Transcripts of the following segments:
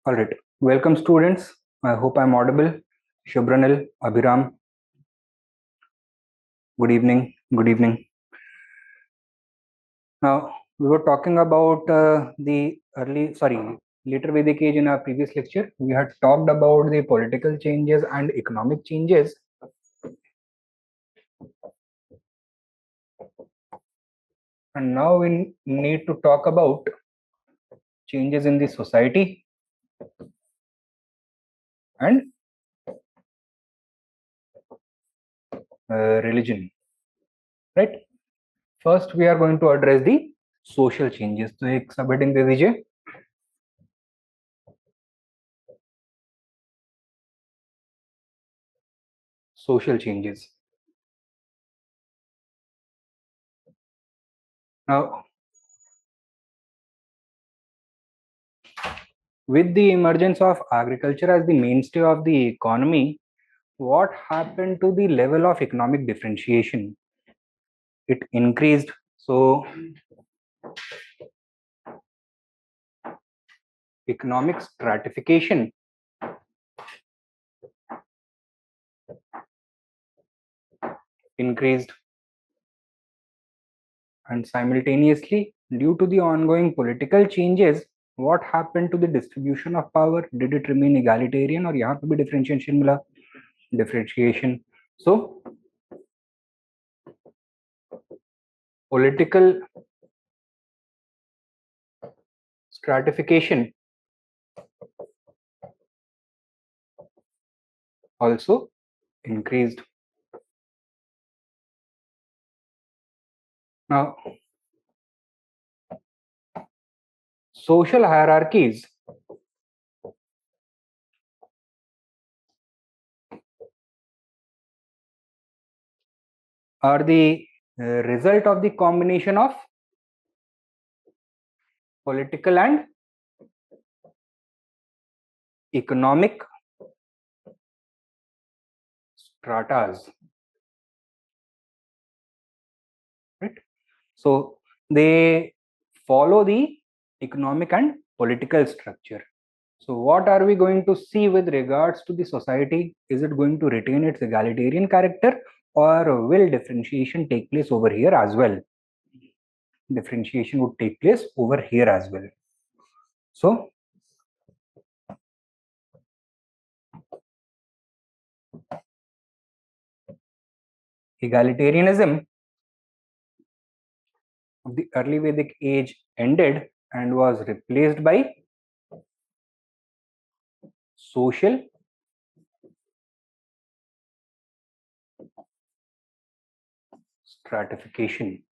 All right. Welcome, students. I hope I'm audible. Shubranil, Abhiram. Good evening. Good evening. Now, we were talking about later Vedic age in our previous lecture. We had talked about the political changes and economic changes. And now we need to talk about changes in the society and religion. Right? First, we are going to address the social changes. तो एक सब heading दे दीजिए. Social changes. Now, with the emergence of agriculture as the mainstay of the economy, what happened to the level of economic differentiation? It increased. So, economic stratification increased, and simultaneously, due to the ongoing political changes, what happened to the distribution of power? Did it remain egalitarian, or यहाँ पे भी differentiation मिला? Differentiation. So, political stratification also increased. Now, social hierarchies are the result of the combination of political and economic stratas, right? So they follow the economic and political structure. So what are we going to see with regards to the society? Is it going to retain its egalitarian character, or will differentiation take place over here as well? Differentiation would take place over here as well. So egalitarianism of the early Vedic age ended and was replaced by social stratification.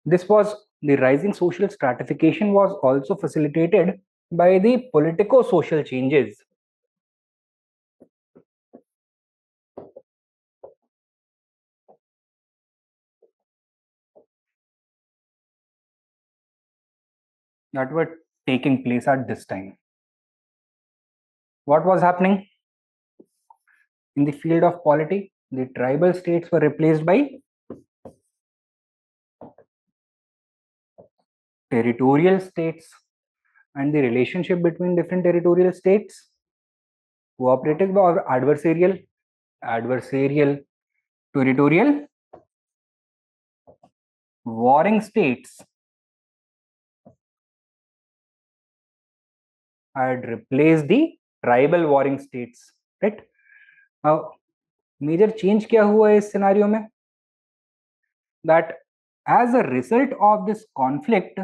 This was the rising social stratification was also facilitated by the politico-social changes. That were taking place at this time. What was happening? In the field of polity, the tribal states were replaced by territorial states, and the relationship between different territorial states, cooperative or adversarial? Adversarial. Territorial. Warring states had replaced the tribal warring states, right? Now, major change क्या हुआ इस scenario में? That as a result of this conflict,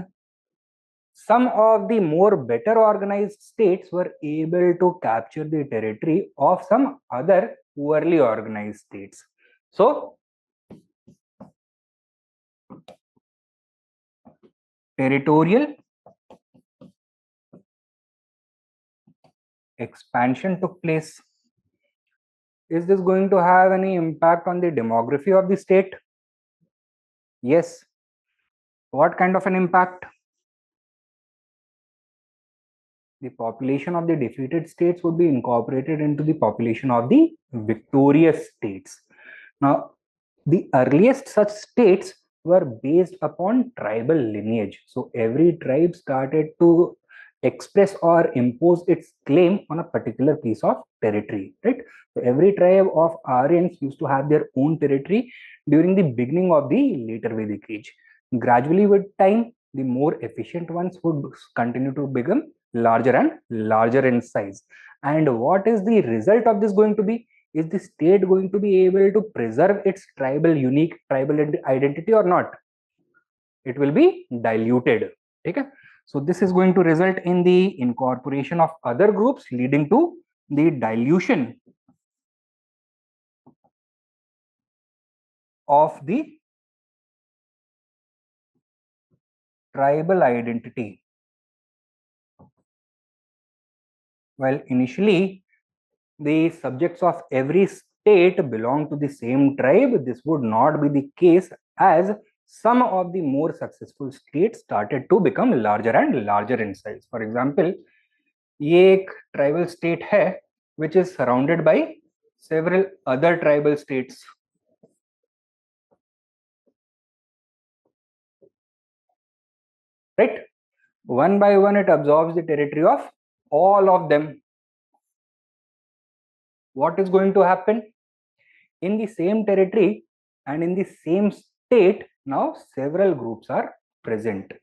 some of the more better organized states were able to capture the territory of some other poorly organized states. So, territorial expansion took place. Is this going to have any impact on the demography of the state? Yes. What kind of an impact? The population of the defeated states would be incorporated into the population of the victorious states. Now, the earliest such states were based upon tribal lineage. So every tribe started to express or impose its claim on a particular piece of territory, right? So every tribe of Aryans used to have their own territory during the beginning of the later Vedic age. Gradually, with time, the more efficient ones would continue to become larger and larger in size. And what is the result of this going to be? Is the state going to be able to preserve its unique tribal identity or not? It will be diluted. Okay? So this is going to result in the incorporation of other groups, leading to the dilution of the tribal identity. While initially the subjects of every state belong to the same tribe, this would not be the case, as some of the more successful states started to become larger and larger in size. For example, ये एक tribal state है which is surrounded by several other tribal states, right? One by one it absorbs the territory of all of them. What is going to happen? In the same territory and in the same state, now several groups are present.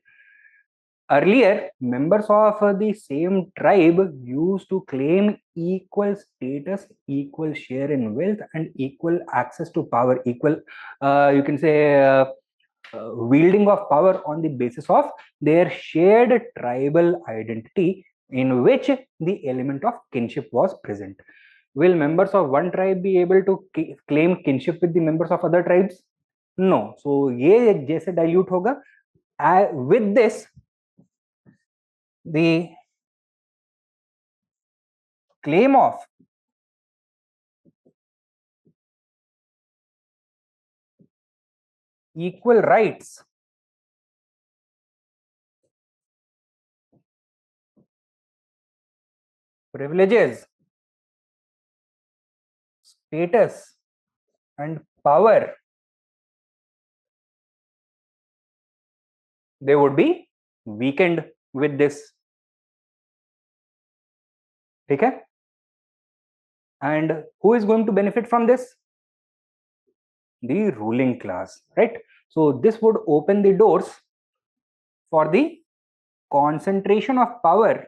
Earlier, members of the same tribe used to claim equal status, equal share in wealth, and equal access to power, equal, you can say, wielding of power on the basis of their shared tribal identity, in which the element of kinship was present. Will members of one tribe be able to claim kinship with the members of other tribes? No. So, ये जैसे dilute होगा. With this, the claim of equal rights, privileges, status, and power, they would be weakened with this. Okay? And who is going to benefit from this? The ruling class, right? So this would open the doors for the concentration of power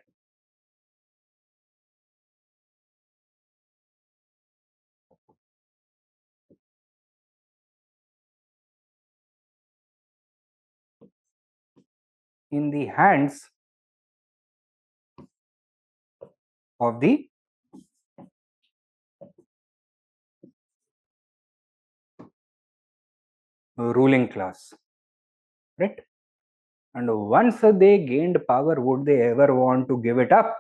in the hands of the ruling class, right? And once they gained power, would they ever want to give it up?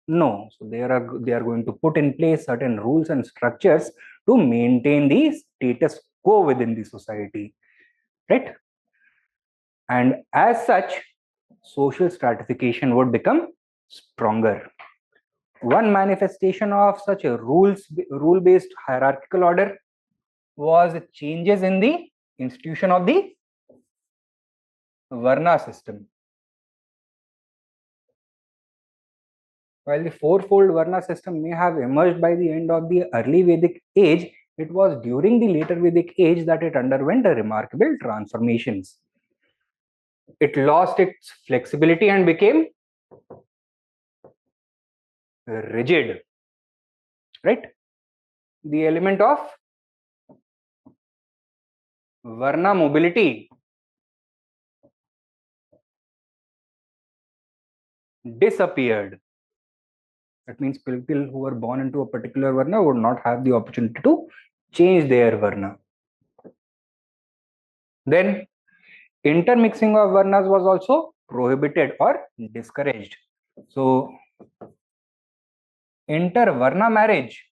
No. So they are going to put in place certain rules and structures to maintain the status quo within the society, right? And as such, social stratification would become stronger. One manifestation of such a rule-based hierarchical order was changes in the institution of the Varna system. While the fourfold Varna system may have emerged by the end of the early Vedic age, it was during the later Vedic age that it underwent remarkable transformations. It lost its flexibility and became rigid, right? The element of Varna mobility disappeared. That means people who were born into a particular Varna would not have the opportunity to change their Varna. Then intermixing of Varnas was also prohibited or discouraged. So inter-Varna marriage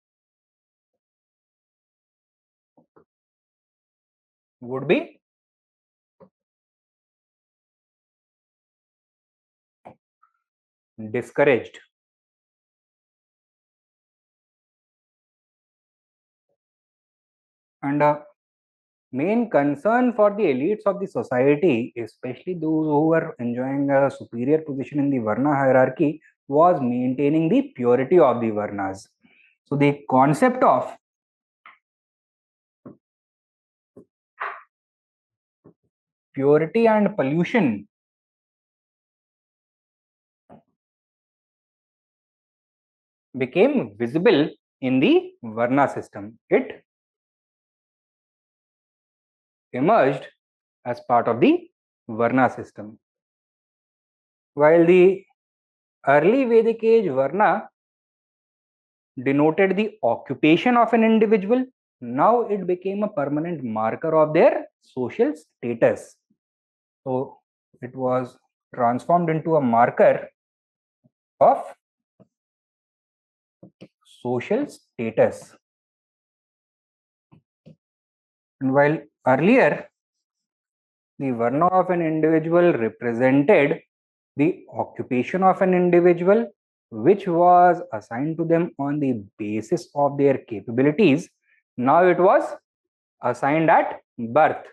would be discouraged. And main concern for the elites of the society, especially those who were enjoying a superior position in the Varna hierarchy, was maintaining the purity of the Varnas. So the concept of purity and pollution became visible in the Varna system. It emerged as part of the Varna system. While the early Vedic age Varna denoted the occupation of an individual, now it became a permanent marker of their social status. So it was transformed into a marker of social status. And while earlier the Varna of an individual represented the occupation of an individual, which was assigned to them on the basis of their capabilities, now it was assigned at birth.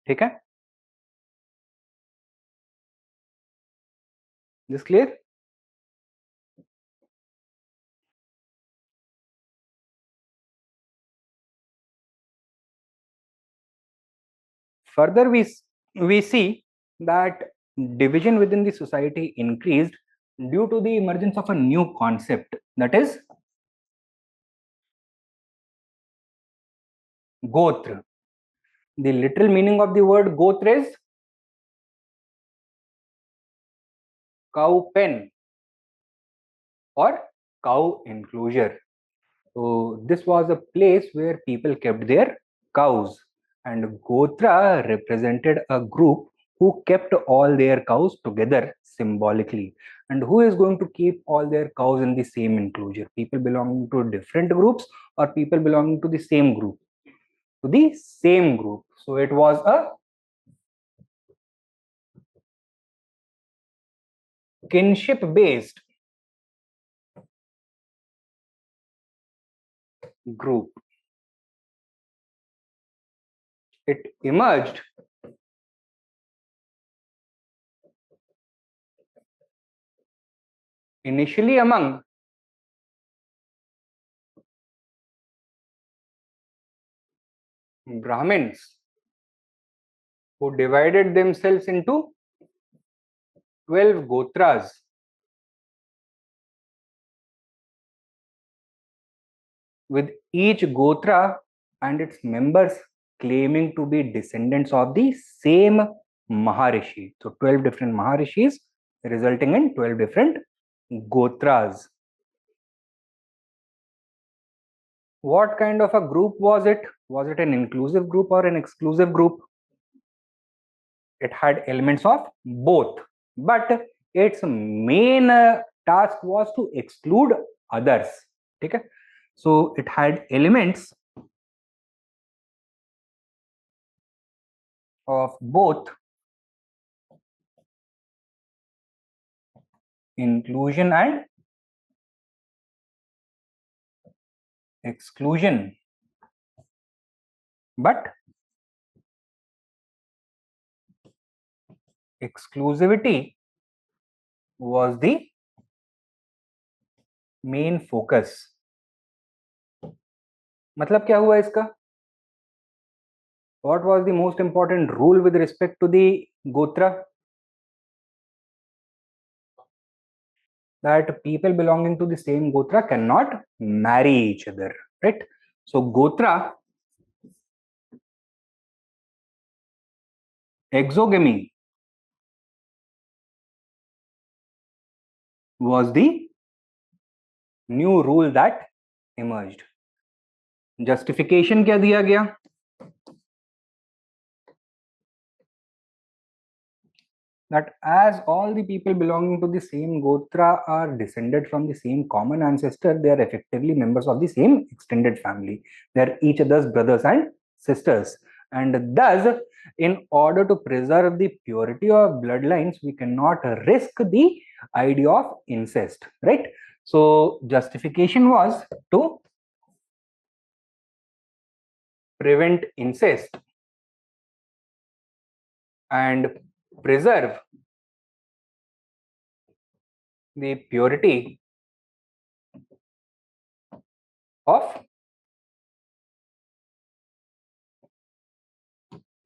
ठीक है, this clear? Further, we see that division within the society increased due to the emergence of a new concept, that is gotra. The literal meaning of the word gotra is cow pen or cow enclosure. So this was a place where people kept their cows, and gotra represented a group who kept all their cows together symbolically. And who is going to keep all their cows in the same enclosure? People belonging to different groups or people belonging to the same group? To the same group. So it was a kinship based group. It emerged initially among Brahmins, who divided themselves into 12 gotras. With each gotra and its members claiming to be descendants of the same Maharishi. So 12 different Maharishis resulting in 12 different gotras. What kind of a group was it? Was it an inclusive group or an exclusive group? It had elements of both, but its main task was to exclude others. Okay? So it had elements of both inclusion and exclusion, but exclusivity was the main focus. मतलब क्या हुआ इसका? What was the most important rule with respect to the gotra? That people belonging to the same gotra cannot marry each other, right? So gotra exogamy was the new rule that emerged. Justification क्या दिया गया? That as all the people belonging to the same gotra are descended from the same common ancestor, they are effectively members of the same extended family. They are each other's brothers and sisters. and thus, in order to preserve the purity of bloodlines, we cannot risk the idea of incest, right? So justification was to prevent incest and preserve the purity of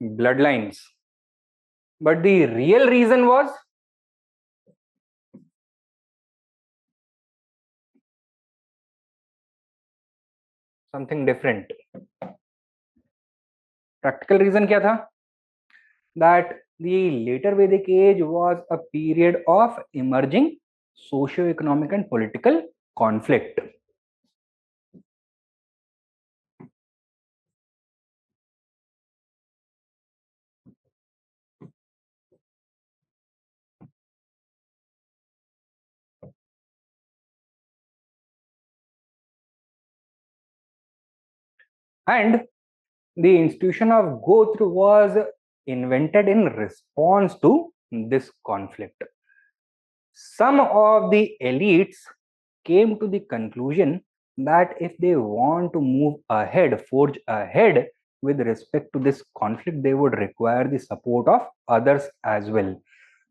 bloodlines. But the real reason was something different. Practical reason क्या था? That the later Vedic age was a period of emerging socio-economic and political conflict. And the institution of Gotra was invented in response to this conflict. Some of the elites came to the conclusion that if they want to move ahead, forge ahead with respect to this conflict, they would require the support of others as well.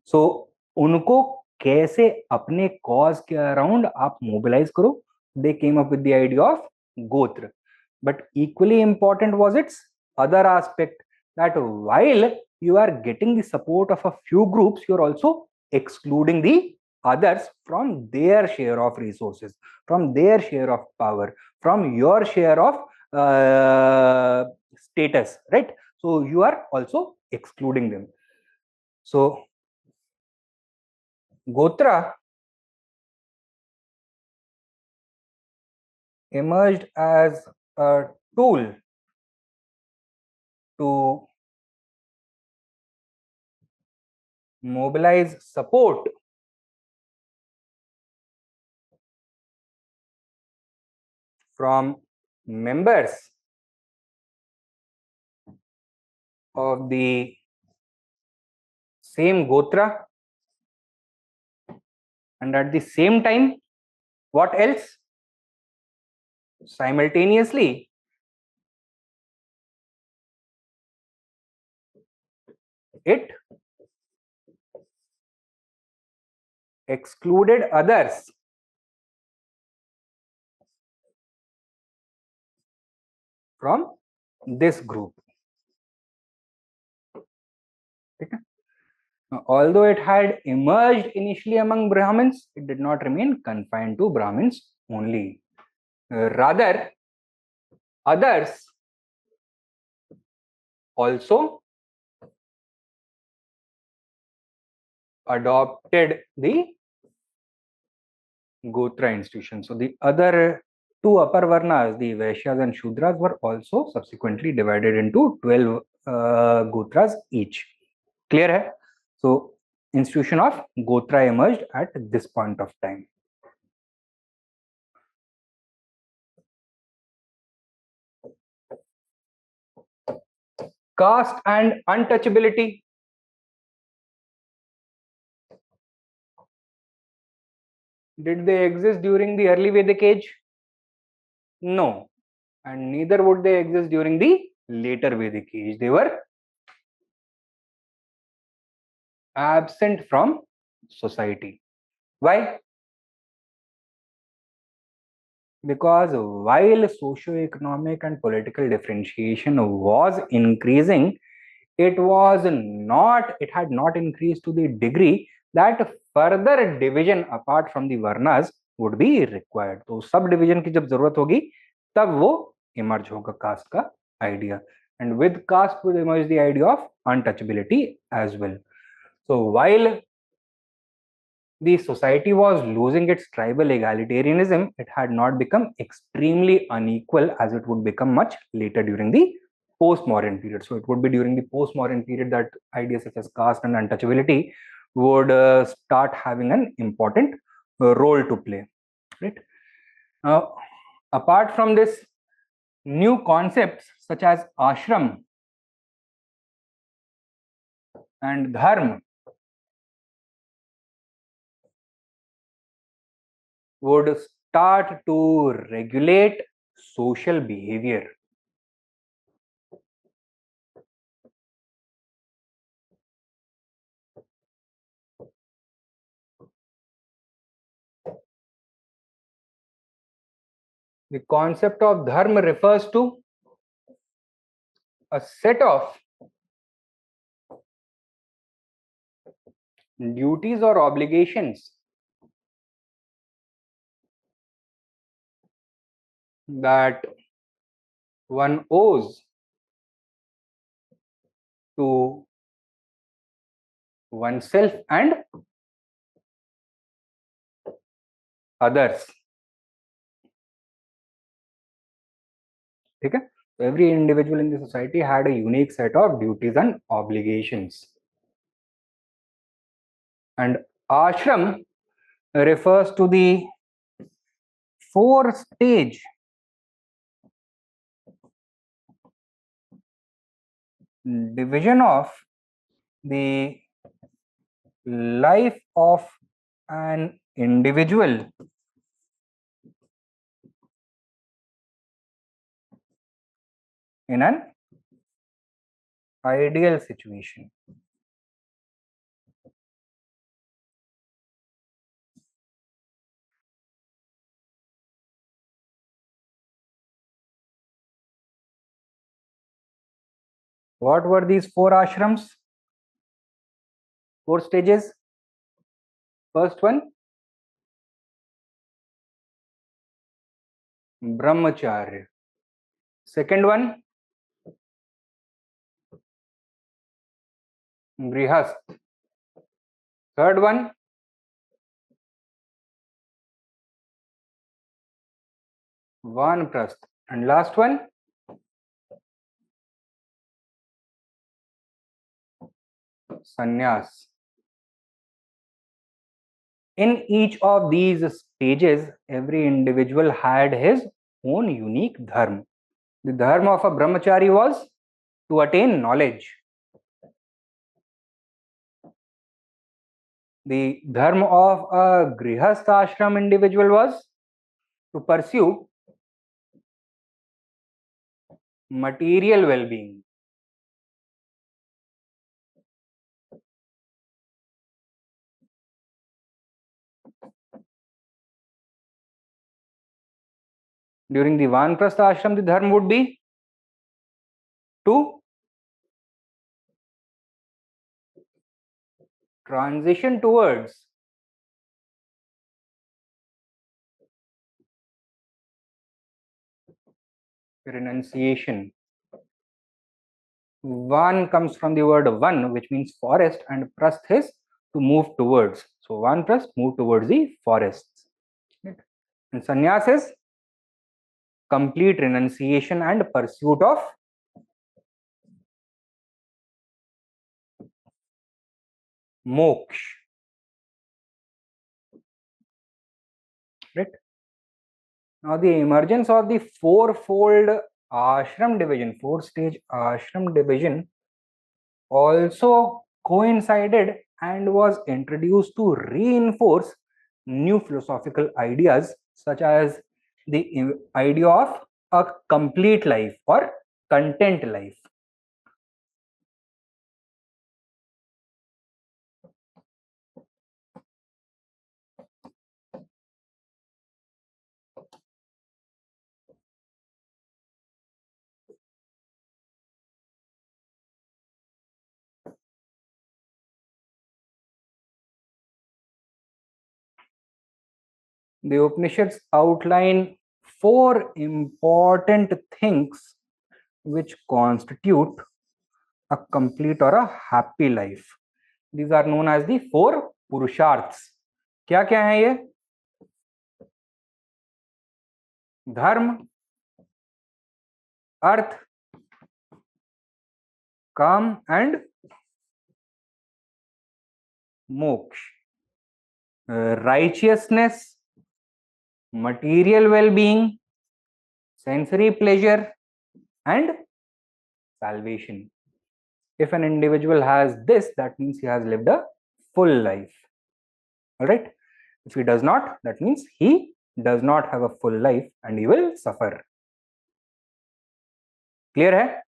So, उनको कैसे अपने cause के around आप mobilize करो, they came up with the idea of Gotra. But equally important was its other aspect, that while you are getting the support of a few groups, you are also excluding the others from their share of resources, from their share of power, from your share of status, right? So you are also excluding them. So Gotra emerged as a tool to mobilize support from members of the same Gotra, and at the same time, what else? Simultaneously, it excluded others from this group. Okay. Although it had emerged initially among Brahmins, it did not remain confined to Brahmins only. Rather, others also adopted the Gotra institution. So the other two upper varnas, the Vaishyas and Shudras, were also subsequently divided into 12 Gotras each. Clear hai? So institution of Gotra emerged at this point of time. Caste and untouchability. Did they exist during the early Vedic age? No. And neither would they exist during the later Vedic age. They were absent from society. Why? Because while socio-economic and political differentiation was increasing, it had not increased to the degree that further division apart from the varnas would be required. तो सब division की जब जरूरत होगी तब वो emerge होगा caste का idea, and with caste would emerge the idea of untouchability as well. So while the society was losing its tribal egalitarianism, it had not become extremely unequal as it would become much later during the post-modern period. So it would be during the post-modern period that ideas such as caste and untouchability would start having an important role to play. Right? Now, apart from this, new concepts such as ashram and dharma would start to regulate social behavior. The concept of dharma refers to a set of duties or obligations that one owes to oneself and others. ठीक है? So every individual in the society had a unique set of duties and obligations. And ashram refers to the four-stage division of the life of an individual in an ideal situation. What were these four ashrams? Four stages. First one, brahmacharya. Second one, grihast. Third one, vanprasth. And last one, sannyas. In each of these stages, every individual had his own unique dharma. The dharma of a brahmachari was to attain knowledge. The dharma of a grihastha ashram individual was to pursue material well-being. During the vanprastha ashram, the dharma would be to transition towards renunciation. Van comes from the word van, which means forest, and prasth is to move towards. So vanprasth, move towards the forests. And sannyas is complete renunciation and pursuit of moksha. Right? Now the emergence of the four-stage ashram division also coincided and was introduced to reinforce new philosophical ideas such as the idea of a complete life or content life. The Upanishads outline four important things which constitute a complete or a happy life. These are known as the four purusharths. क्या क्या है ये? धर्म, अर्थ, काम and moksha. Righteousness, material well-being, sensory pleasure and salvation. If an individual has this, that means he has lived a full life. All right. If he does not, that means he does not have a full life and he will suffer. Clear है?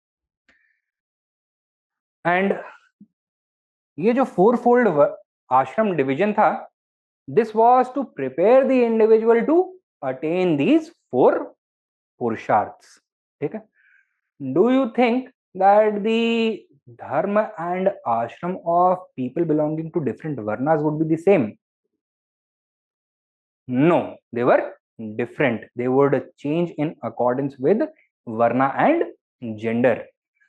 And ये जो fourfold ashram division था, this was to prepare the individual to attain these four purusharths. ठीक है? Do you think that the dharma and ashram of people belonging to different varnas would be the same? No, they were different. They would change in accordance with varna and gender.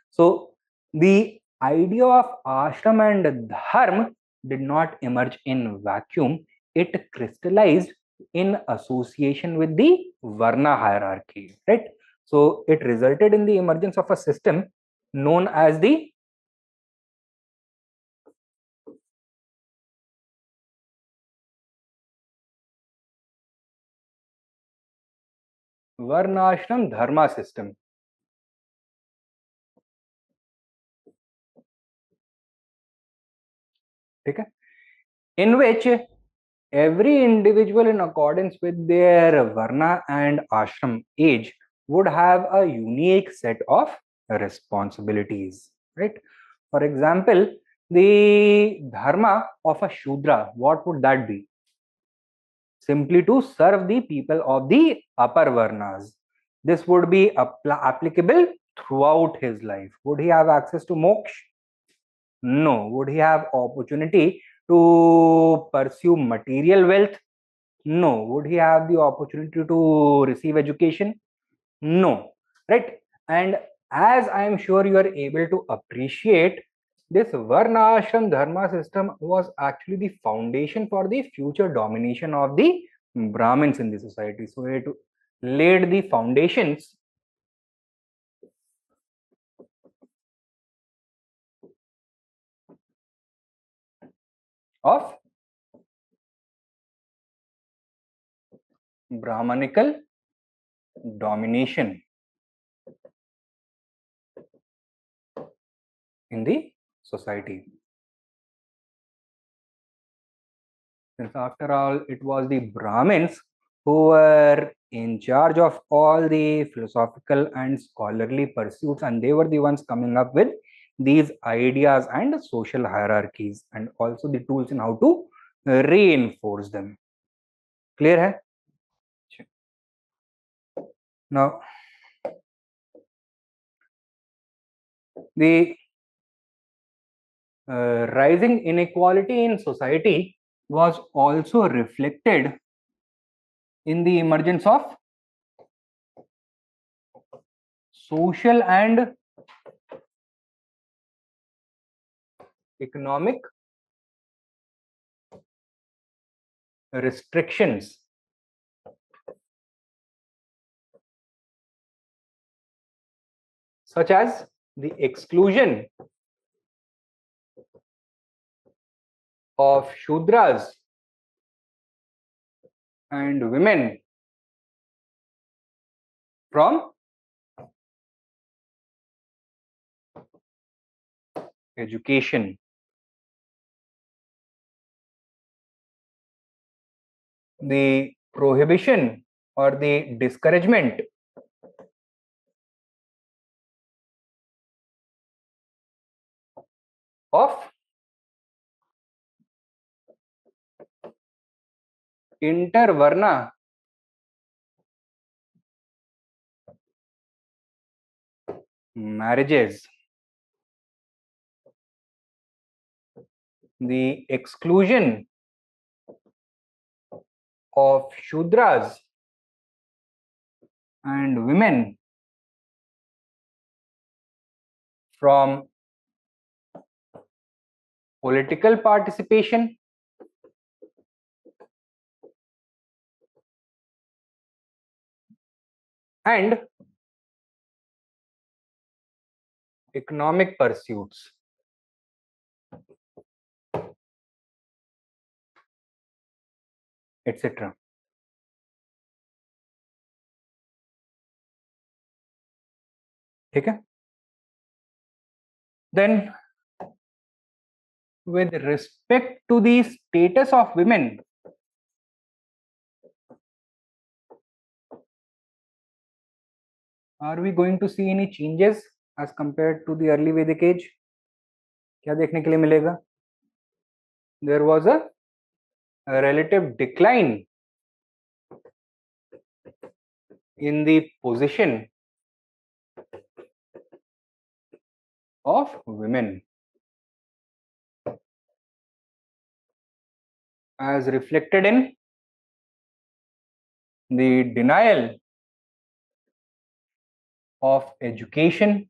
So the idea of ashram and dharma did not emerge in vacuum. It crystallized in association with the varna hierarchy, right? So it resulted in the emergence of a system known as the varnashram dharma system. Okay? In which every individual, in accordance with their varna and ashram age, would have a unique set of responsibilities, right? For example, the dharma of a shudra, what would that be? Simply to serve the people of the upper varnas. This would be applicable throughout his life. Would he have access to moksha? No. Would he have opportunity to pursue material wealth? No. Would he have the opportunity to receive education? No. Right? And as I am sure you are able to appreciate, this Varnashram Dharma system was actually the foundation for the future domination of the Brahmins in the society. So it laid the foundations of Brahmanical domination in the society. Since after all, it was the Brahmins who were in charge of all the philosophical and scholarly pursuits, and they were the ones coming up with these ideas and social hierarchies, and also the tools in how to reinforce them. Clear hai? Now, the rising inequality in society was also reflected in the emergence of social and economic restrictions such as the exclusion of Shudras and women from education. The prohibition or the discouragement of intervarna marriages, the exclusion of Shudras and women from political participation, and economic pursuits. Etc. ठीक है? Then with respect to the status of women, are we going to see any changes as compared to the early Vedic age? क्या देखने के लिए मिलेगा? There was a relative decline in the position of women as reflected in the denial of education,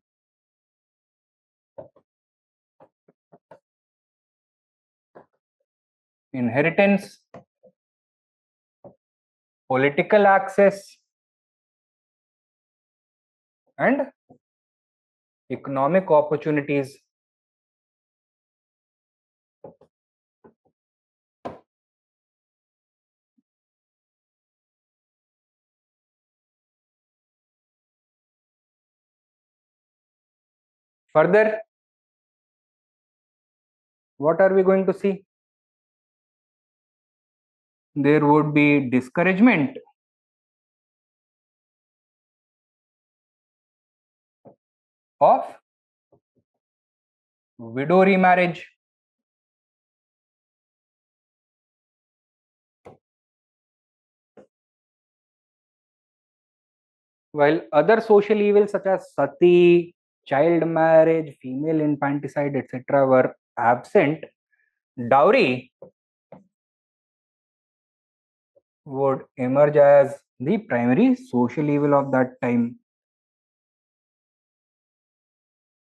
inheritance, political access, and economic opportunities. Further, what are we going to see? There would be discouragement of widow remarriage, while other social evils such as sati, child marriage, female infanticide, etc., were absent. Dowry would emerge as the primary social evil of that time.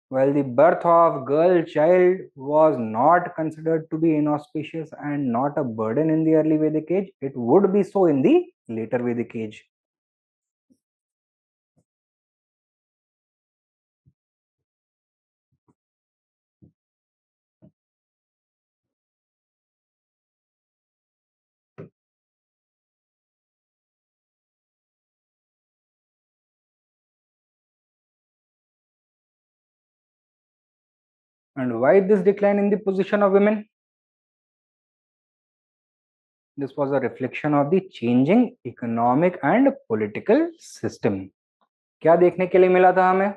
While the birth of girl child was not considered to be inauspicious and not a burden in the early Vedic age, it would be so in the later Vedic age. And why this decline in the position of women? This was a reflection of the changing economic and political system. क्या देखने के लिए मिला था हमें?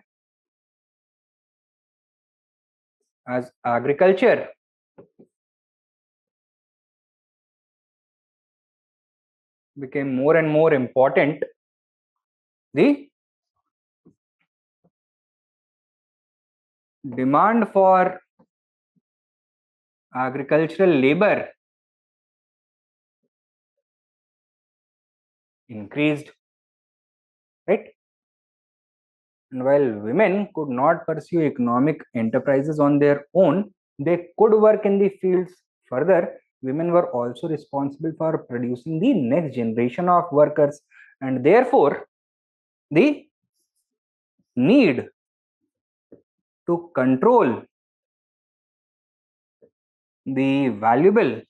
As agriculture became more and more important, the demand for agricultural labor increased, right? And while women could not pursue economic enterprises on their own, they could work in the fields. Further, women were also responsible for producing the next generation of workers, and therefore, the need to control the valuable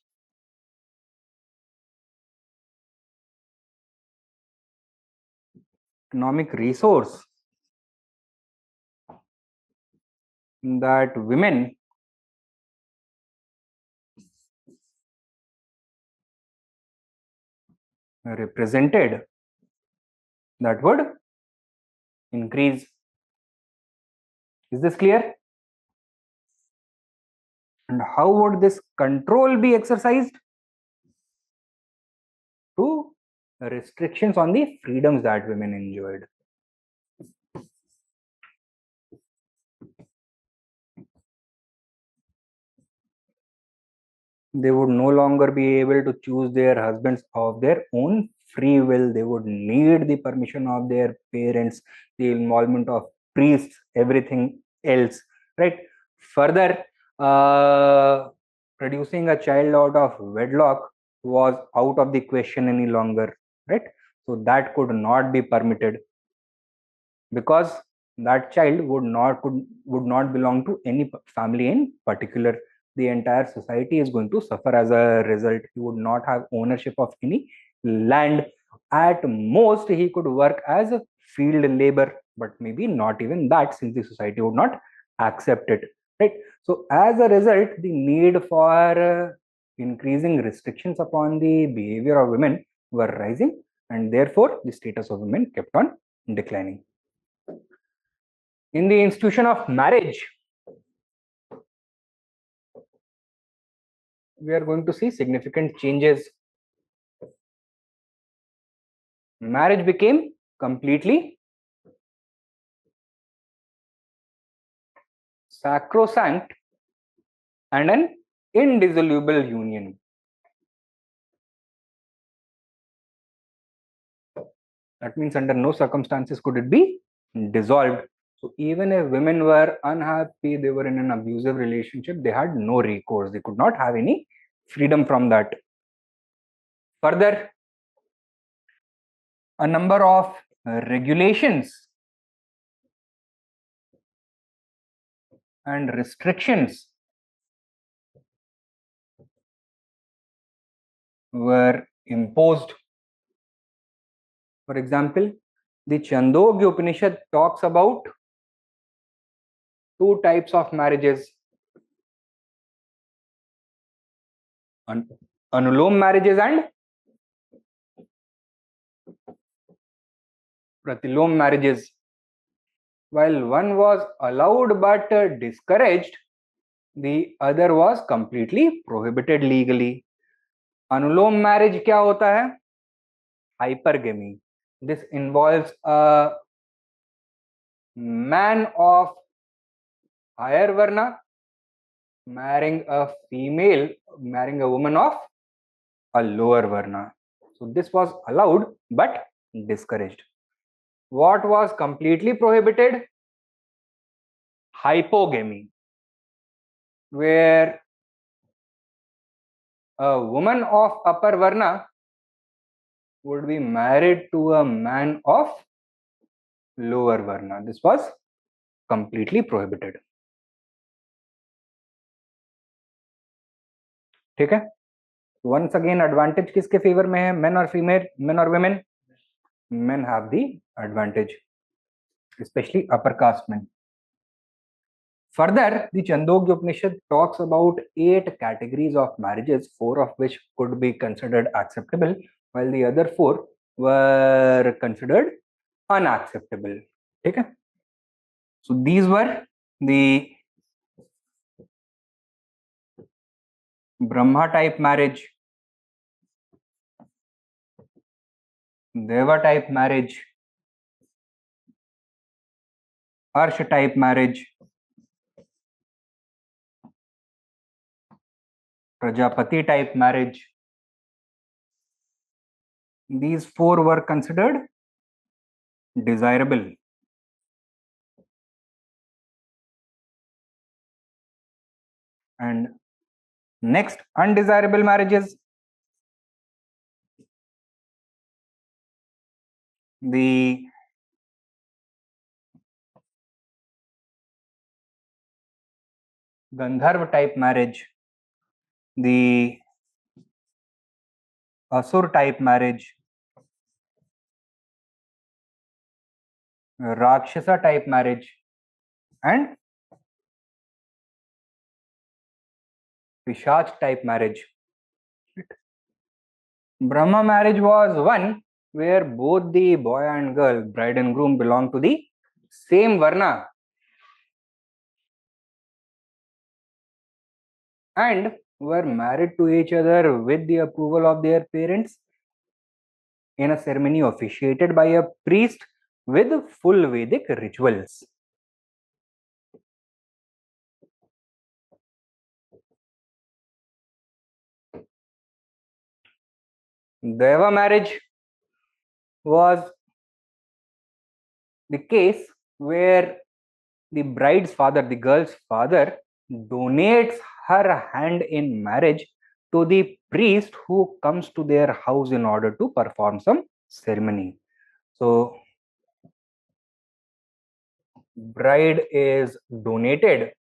economic resource that women represented, that would increase. Is this clear? And how would this control be exercised? Through restrictions on the freedoms that women enjoyed. They would no longer be able to choose their husbands of their own free will. They would need the permission of their parents, the involvement of priests, everything else, right? Further, producing a child out of wedlock was out of the question any longer, right? So that could not be permitted, because that child would not belong to any family in particular. The entire society is going to suffer as a result. He would not have ownership of any land. At most, he could work as a field labor, but maybe not even that, since the society would not accept it, right? So as a result, the need for increasing restrictions upon the behavior of women were rising, and therefore the status of women kept on declining. In the institution of marriage, we are going to see significant changes. Marriage became completely sacrosanct and an indissoluble union. That means under no circumstances could it be dissolved. So even if women were unhappy, they were in an abusive relationship, they had no recourse. They could not have any freedom from that. Further, a number of regulations and restrictions were imposed. For example, the Chandogya Upanishad talks about two types of marriages: Anulom marriages and Pratilom marriages. While one was allowed but discouraged, the other was completely prohibited legally. Anulom marriage क्या होता है? Hypergamy. This involves a man of higher varna marrying a female, marrying a woman of a lower varna. So this was allowed but discouraged. What was completely prohibited? Hypogamy, where a woman of upper varna would be married to a man of lower varna. This was completely prohibited. ठीक है? Once again, advantage किसके favor में है? Men or female? Men or women? Men have the advantage, especially upper caste men. Further, the Chandogya Upanishad talks about 8 categories of marriages, 4 of which could be considered acceptable, while the other 4 were considered unacceptable. Okay? So these were the Brahma type marriage, Deva type marriage, Arsh type marriage, Prajapati type marriage. These 4 were considered desirable. And next, undesirable marriages. The Gandharva type marriage, the Asur type marriage, Rakshasa type marriage, and Pishach type marriage. Brahma marriage was one where both the boy and girl, bride and groom, belong to the same varna and were married to each other with the approval of their parents in a ceremony officiated by a priest with full Vedic rituals. Deva marriage was the case where the bride's father, the girl's father, donates her hand in marriage to the priest who comes to their house in order to perform some ceremony. So, bride is donated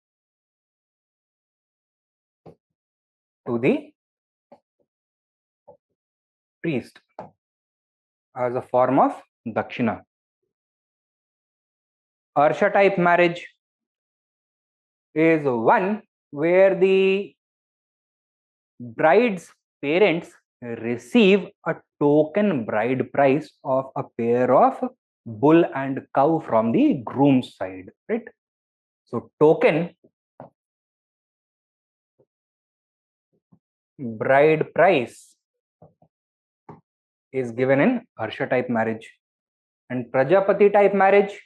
to the priest as a form of Dakshina. Arsha type marriage is one where the bride's parents receive a token bride price of a pair of bull and cow from the groom's side, right? So token bride price is given in Harsha type marriage, and Prajapati type marriage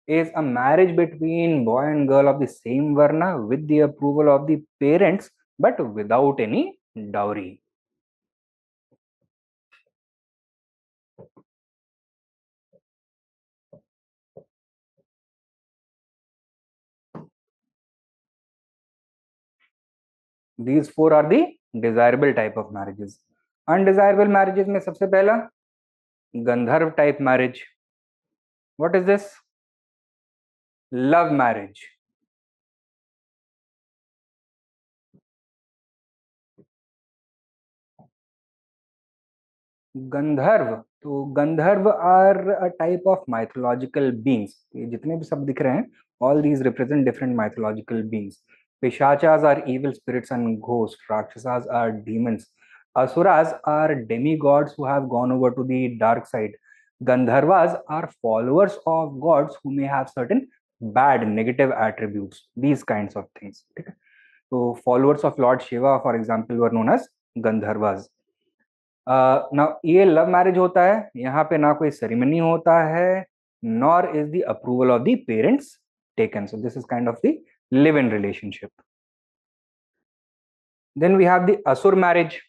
is a marriage between boy and girl of the same varna with the approval of the parents but without any dowry. These four are the desirable type of marriages. Undesirable marriages में सबसे पहला गंधर्व type marriage. What is this? Love marriage. Gandharva, तो Gandharva are a type of mythological beings. ये जितने भी सब दिख रहे हैं, all these represent different mythological beings. Pishachas are evil spirits and ghosts. Rakshasas are demons. Asuras are demigods who have gone over to the dark side. Gandharvas are followers of gods who may have certain bad, negative attributes. These kinds of things. Okay? So followers of Lord Shiva, for example, were known as Gandharvas. ना ये love marriage होता है, यहाँ पे ना कोई ceremony होता है, nor is the approval of the parents taken. So this is kind of the live-in relationship. Then we have the asur marriage.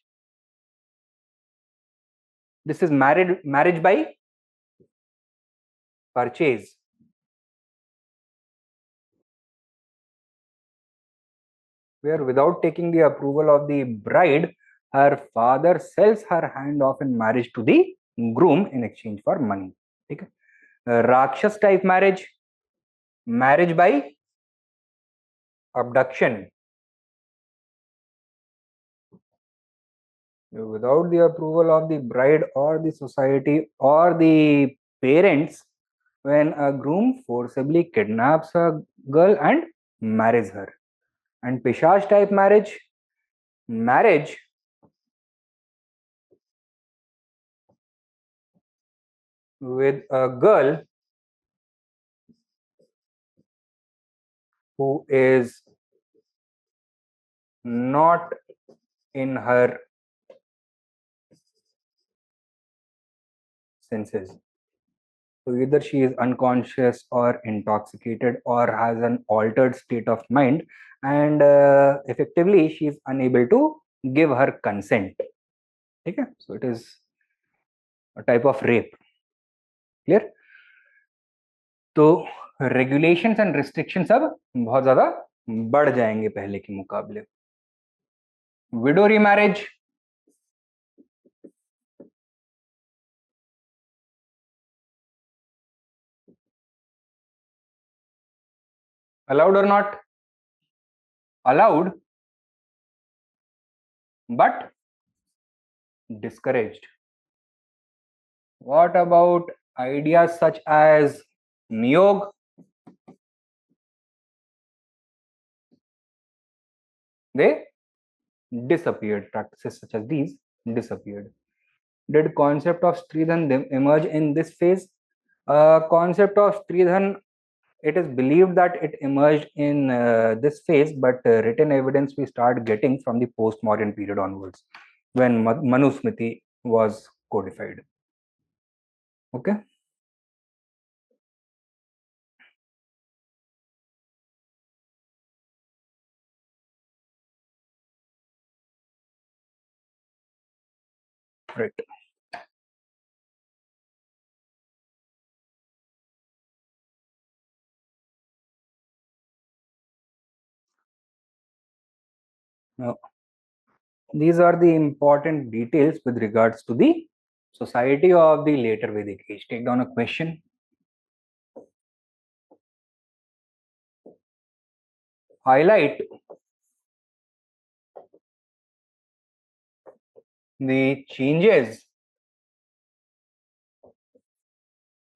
This is marriage by purchase. Where without taking the approval of the bride, her father sells her hand off in marriage to the groom in exchange for money. Okay? Rakshas type marriage by abduction. Without the approval of the bride or the society or the parents, when a groom forcibly kidnaps a girl and marries her. And Pishach type marriage with a girl who is not in her senses. So either she is unconscious or intoxicated or has an altered state of mind, and effectively she is unable to give her consent. Okay? So it is a type of rape. Clear? तो regulations and restrictions अब बहुत ज्यादा बढ़ जाएंगे पहले के मुकाबले. Window remarriage, allowed or not? Allowed, but discouraged. What about ideas such as niyog? They disappeared. Practices such as these disappeared. Did concept of Stridhan emerge in this phase? Concept of Stridhan, it is believed that it emerged in this phase, but written evidence we start getting from the post-modern period onwards, when Manusmriti was codified. Okay. Right. Now, these are the important details with regards to the society of the later Vedic age. Take down a question. Highlight the changes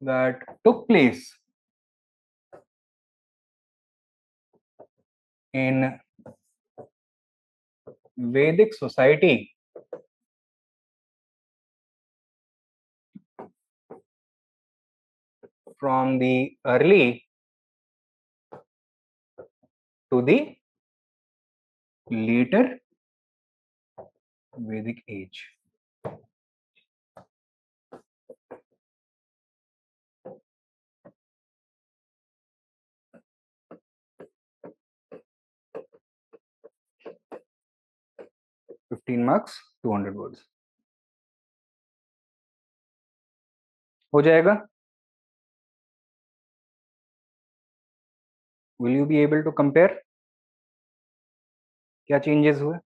that took place in Vedic society from the early to the later Vedic age. $15 marks, 200 words. हो जाएगा? Will you be able to compare? क्या changes हुए?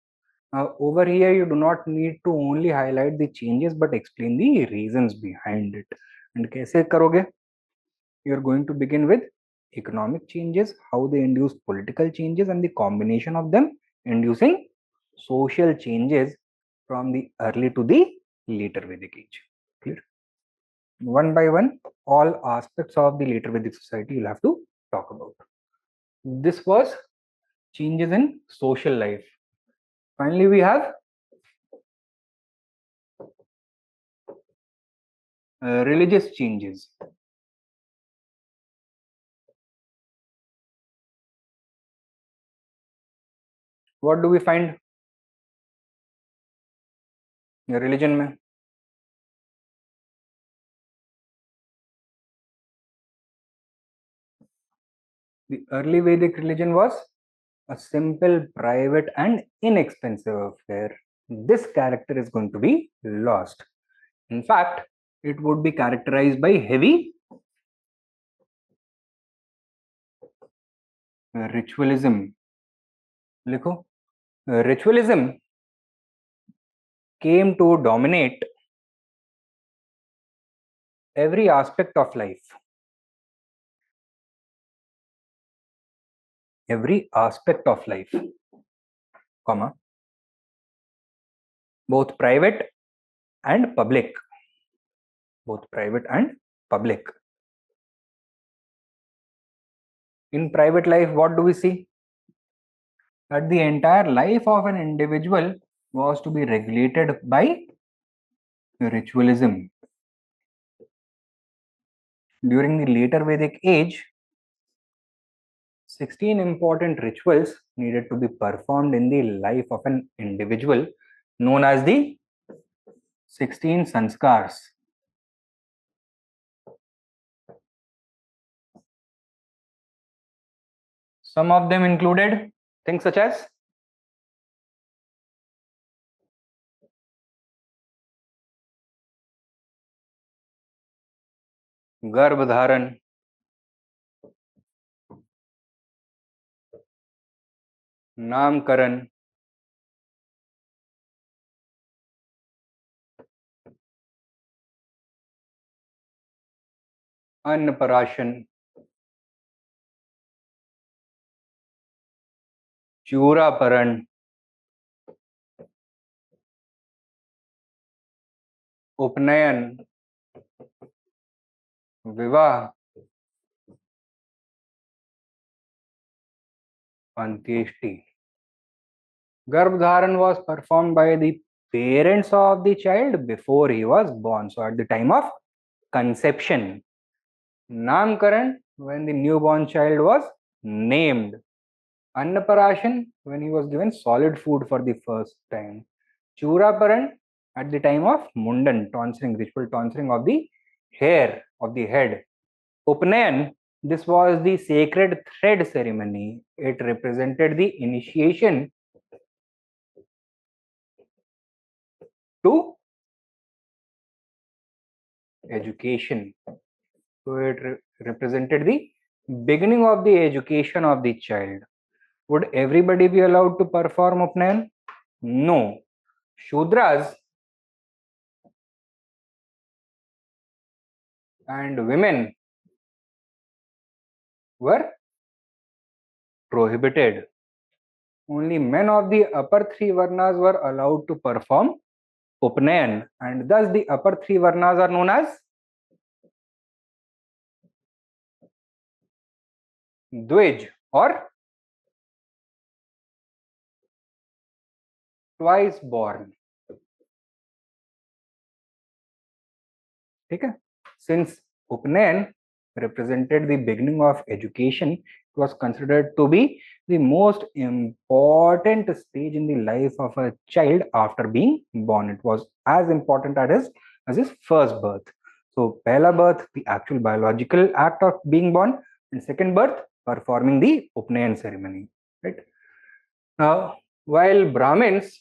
Over here, you do not need to only highlight the changes but explain the reasons behind it. And कैसे करोगे? You are going to begin with economic changes, how they induce political changes, and the combination of them inducing social changes from the early to the later Vedic age. Clear? One by one, all aspects of the later Vedic society you'll have to talk about. This was changes in social life. Finally, we have religious changes. What do we find religion में? The early Vedic religion was a simple, private, and inexpensive affair. This character is going to be lost. In fact, it would be characterized by heavy ritualism. लिखो, ritualism came to dominate every aspect of life. Every aspect of life, comma, both private and public. Both private and public. In private life, what do we see? That the entire life of an individual was to be regulated by ritualism. During the later Vedic age, 16 important rituals needed to be performed in the life of an individual, known as the 16 sanskars. Some of them included things such as गर्भधारण, नामकरण, अन्नप्राशन, चूरापरण, उपनयन, विवाह, अंत्येष्टि. Garbhadharan was performed by the parents of the child before he was born, so at the time of conception. Namkaran, when the newborn child was named. Annaparashan, when he was given solid food for the first time. Churaparan, at the time of Mundan, tonsuring, ritual tonsuring of the hair of the head. Upnayan, this was the sacred thread ceremony. It represented the initiation to education. So it represented the beginning of the education of the child. Would everybody be allowed to perform Upnayan? No. Shudras and women were prohibited. Only men of the upper three varnas were allowed to perform Upnayan, and thus the upper three varnas are known as Dvij or twice born. ठीक है? Since Upnayan represented the beginning of education, it was considered to be the most important stage in the life of a child after being born. It was as important as his first birth. So, pehla birth, the actual biological act of being born, and second birth, performing the Upnayan ceremony. Right? Now, while Brahmins,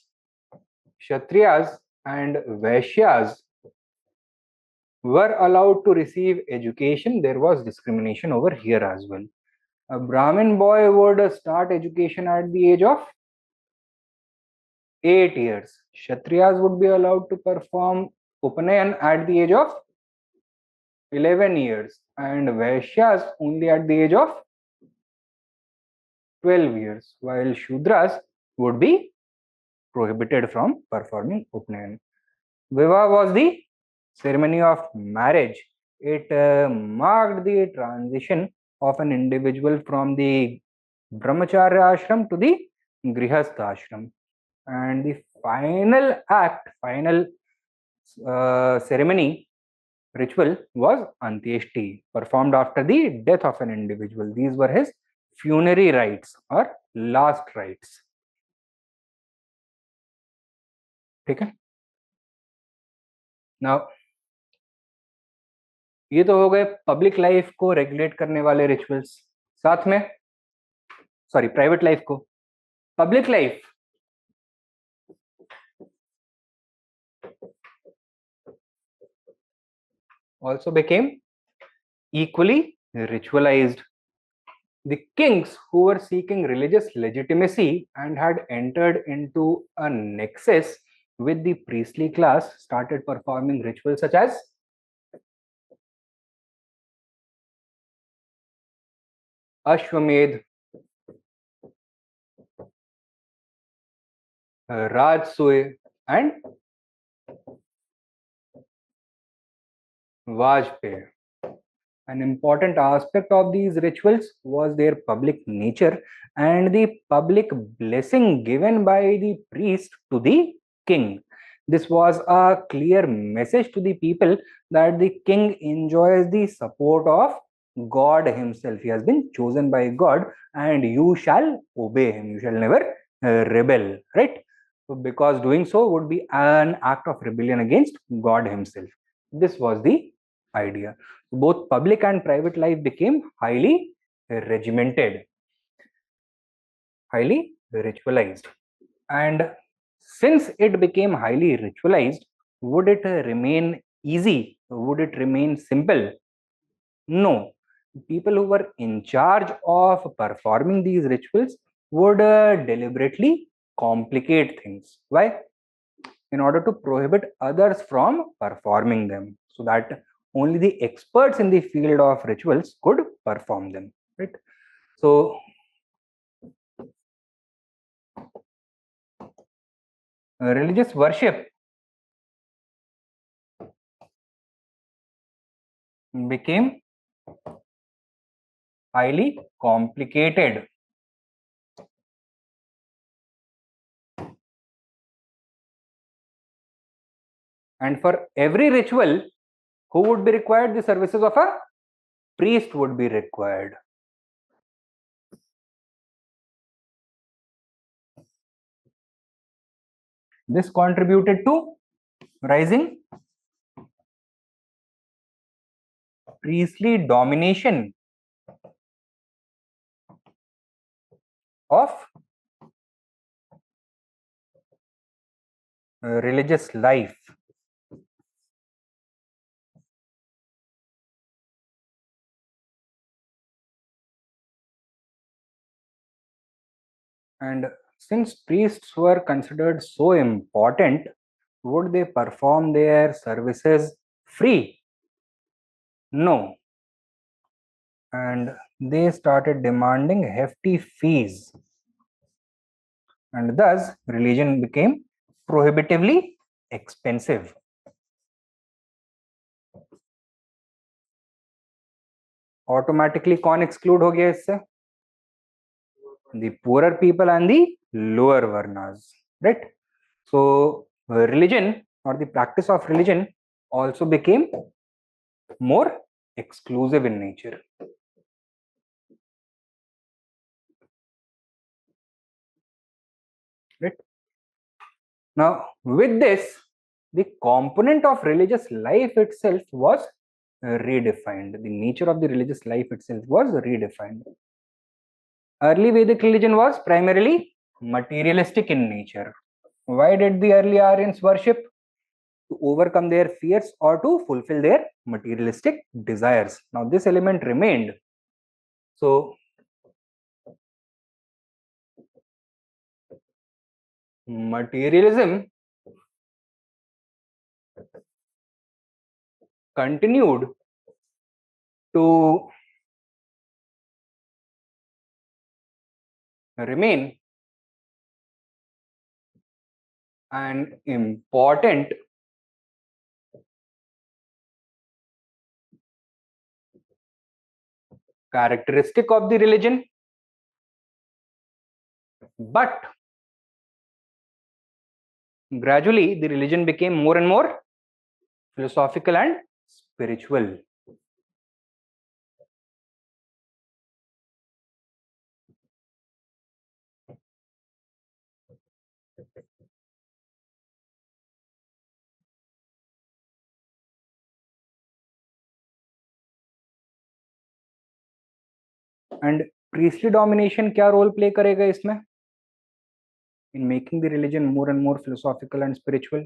Kshatriyas, and Vaishyas were allowed to receive education, there was discrimination over here as well. A Brahmin boy would start education at the age of 8 years. Kshatriyas would be allowed to perform Upanayan at the age of 11 years, and Vaishyas only at the age of 12 years, while Shudras would be prohibited from performing Upanayan. Vivaha was the ceremony of marriage. It marked the transition of an individual from the brahmacharya ashram to the grihastha ashram. And the final ceremony ritual was Antyeshti, performed after the death of an individual. These were his funerary rites or last rites. ठीक है? Now, ये तो हो गए public life को regulate करने वाले rituals. साथ में प्राइवेट लाइफ को. Public life also became equally ritualized. The kings who were seeking religious legitimacy and had entered into a nexus with the priestly class started performing rituals such as Ashwamedh, Rajsooy, and Vajpayee. An important aspect of these rituals was their public nature and the public blessing given by the priest to the king. This was a clear message to the people that the king enjoys the support of God himself. He has been chosen by God and you shall obey him. You shall never rebel, right? So because doing so would be an act of rebellion against God himself. This was the idea. Both public and private life became highly regimented, highly ritualized. And since it became highly ritualized, would it remain easy? Would it remain simple? No. People who were in charge of performing these rituals would deliberately complicate things. Why? In order to prohibit others from performing them, so that only the experts in the field of rituals could perform them, right? So religious worship became highly complicated. And for every ritual, who would be required? The services of a priest would be required. This contributed to rising priestly domination of religious life. And since priests were considered so important, would they perform their services free? No. And they started demanding hefty fees. And thus, religion became prohibitively expensive. Automatically कौन exclude हो गया इससे? The poorer people and the lower varnas, right? So religion or the practice of religion also became more exclusive in nature. Right? Now, with this, the component of religious life itself was redefined. The nature of the religious life itself was redefined. Early Vedic religion was primarily materialistic in nature. Why did the early Aryans worship? To overcome their fears or to fulfill their materialistic desires. Now, this element remained. So, materialism continued to remain an important characteristic of the religion, but gradually the religion became more and more philosophical and spiritual. And priestly domination क्या role play करेगा इसमें? In making the religion more and more philosophical and spiritual,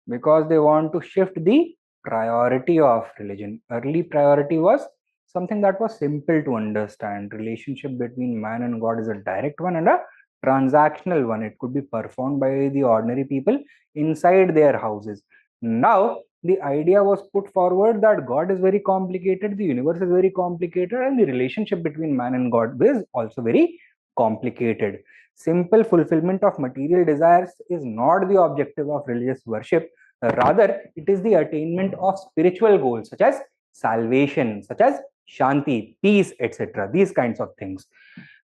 because they want to shift the priority of religion. Early priority was something that was simple to understand. Relationship between man and God is a direct one and a transactional one. It could be performed by the ordinary people inside their houses. Now the idea was put forward that God is very complicated, the universe is very complicated, and the relationship between man and God is also very complicated. Simple fulfillment of material desires is not the objective of religious worship. Rather, it is the attainment of spiritual goals such as salvation, such as shanti, peace, etc. These kinds of things.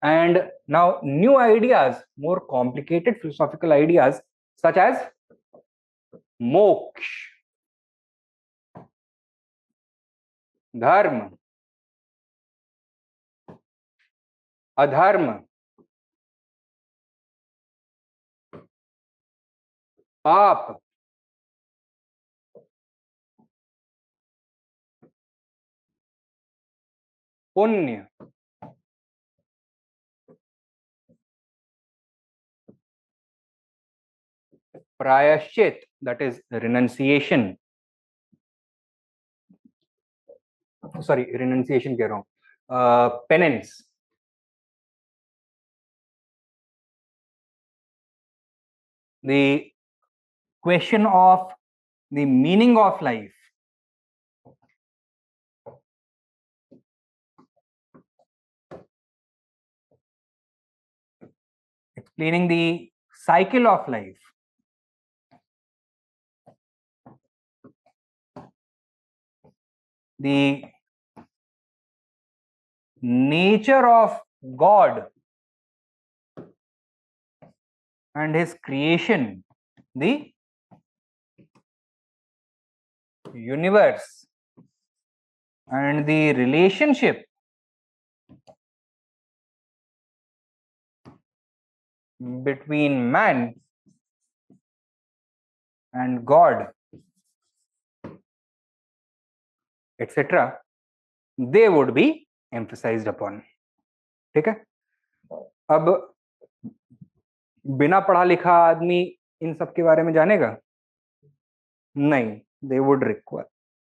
And now, new ideas, more complicated philosophical ideas such as moksha, dharma, adharma, पाप, पुण्य, prayashchit, that is renunciation. Sorry, renunciation कह रहा हूँ. Penance. The question of the meaning of life. Explaining the cycle of life. The nature of God and his creation, the universe, and the relationship between man and God, etc., they would be emphasized upon. ठीक है? अब बिना पढ़ा लिखा आदमी इन सब के बारे में जानेगा नहीं. They would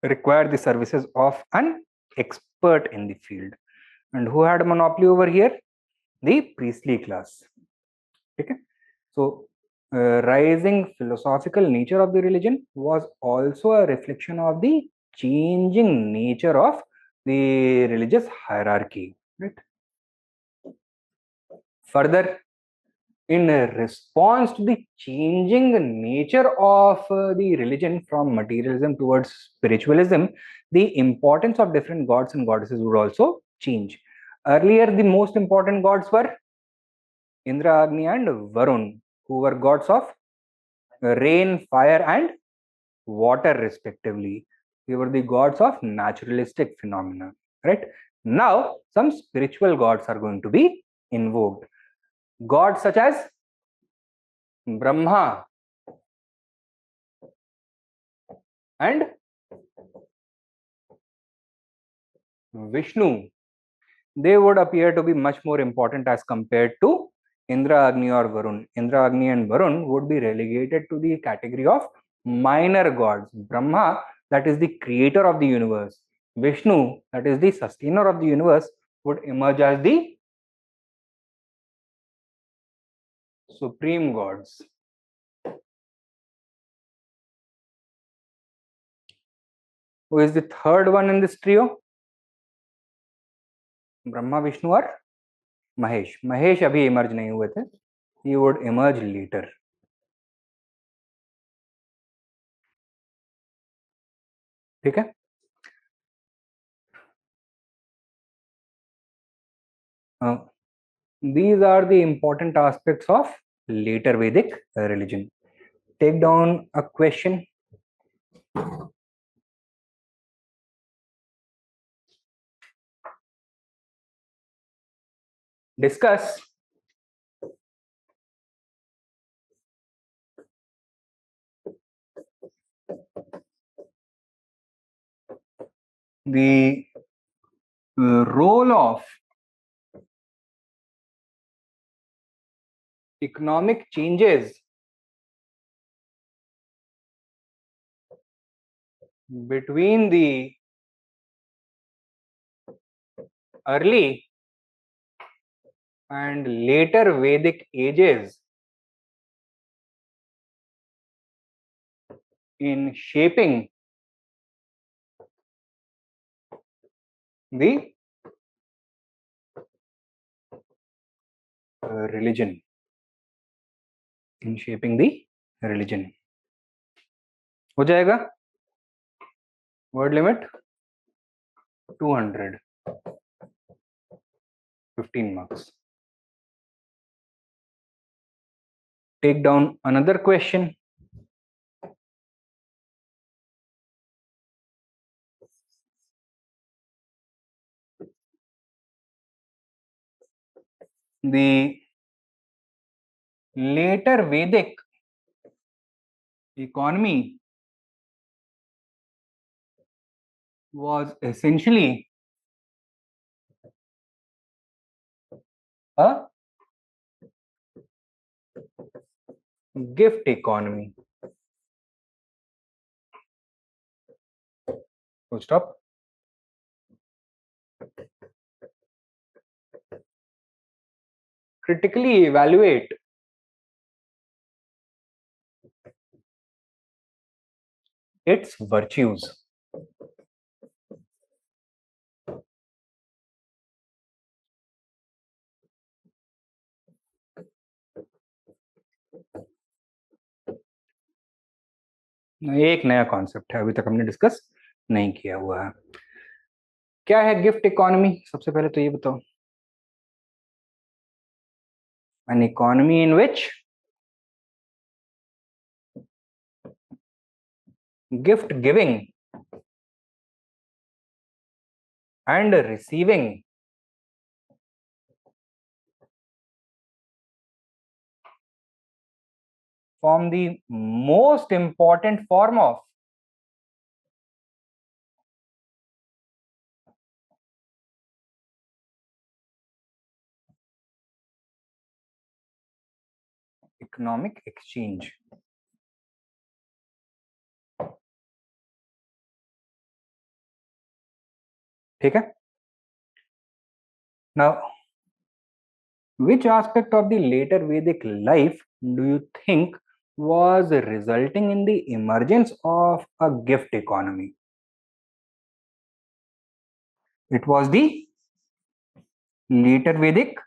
require the services of an expert in the field. And who had a monopoly over here? The priestly class. Okay? So rising philosophical nature of the religion was also a reflection of the changing nature of the religious hierarchy. Right? Further, in response to the changing nature of the religion from materialism towards spiritualism, the importance of different gods and goddesses would also change. Earlier, the most important gods were Indra, Agni, and Varun. who were gods of rain, fire, and water, respectively. They were the gods of naturalistic phenomena, right? Now, some spiritual gods are going to be invoked. Gods such as Brahma and Vishnu, they would appear to be much more important as compared to Indra, Agni, or Varun. Indra, Agni, and Varun would be relegated to the category of minor gods. Brahma, that is the creator of the universe. Vishnu, that is the sustainer of the universe, would emerge as the supreme gods. Who is the third one in this trio? Brahma, Vishnu, or Mahesh. Mahesh अभी emerge नहीं हुए थे. He would emerge later. ठीक है. These are the important aspects of later Vedic religion. Take down a question. Discuss the role of economic changes between the early and later Vedic ages in shaping the religion. In shaping the religion. हो जाएगा. Word limit 200. 15 marks. Take down another question. The later Vedic economy was essentially a gift economy. Full stop. Critically evaluate its virtues. एक नया concept है, अभी तक हमने discuss नहीं किया हुआ है. क्या है गिफ्ट इकोनॉमी? सबसे पहले तो ये बताओ. An economy in which gift giving and receiving form the most important form of economic exchange. ठीक है. Now, which aspect of the later Vedic life do you think was resulting in the emergence of a gift economy? It was the later Vedic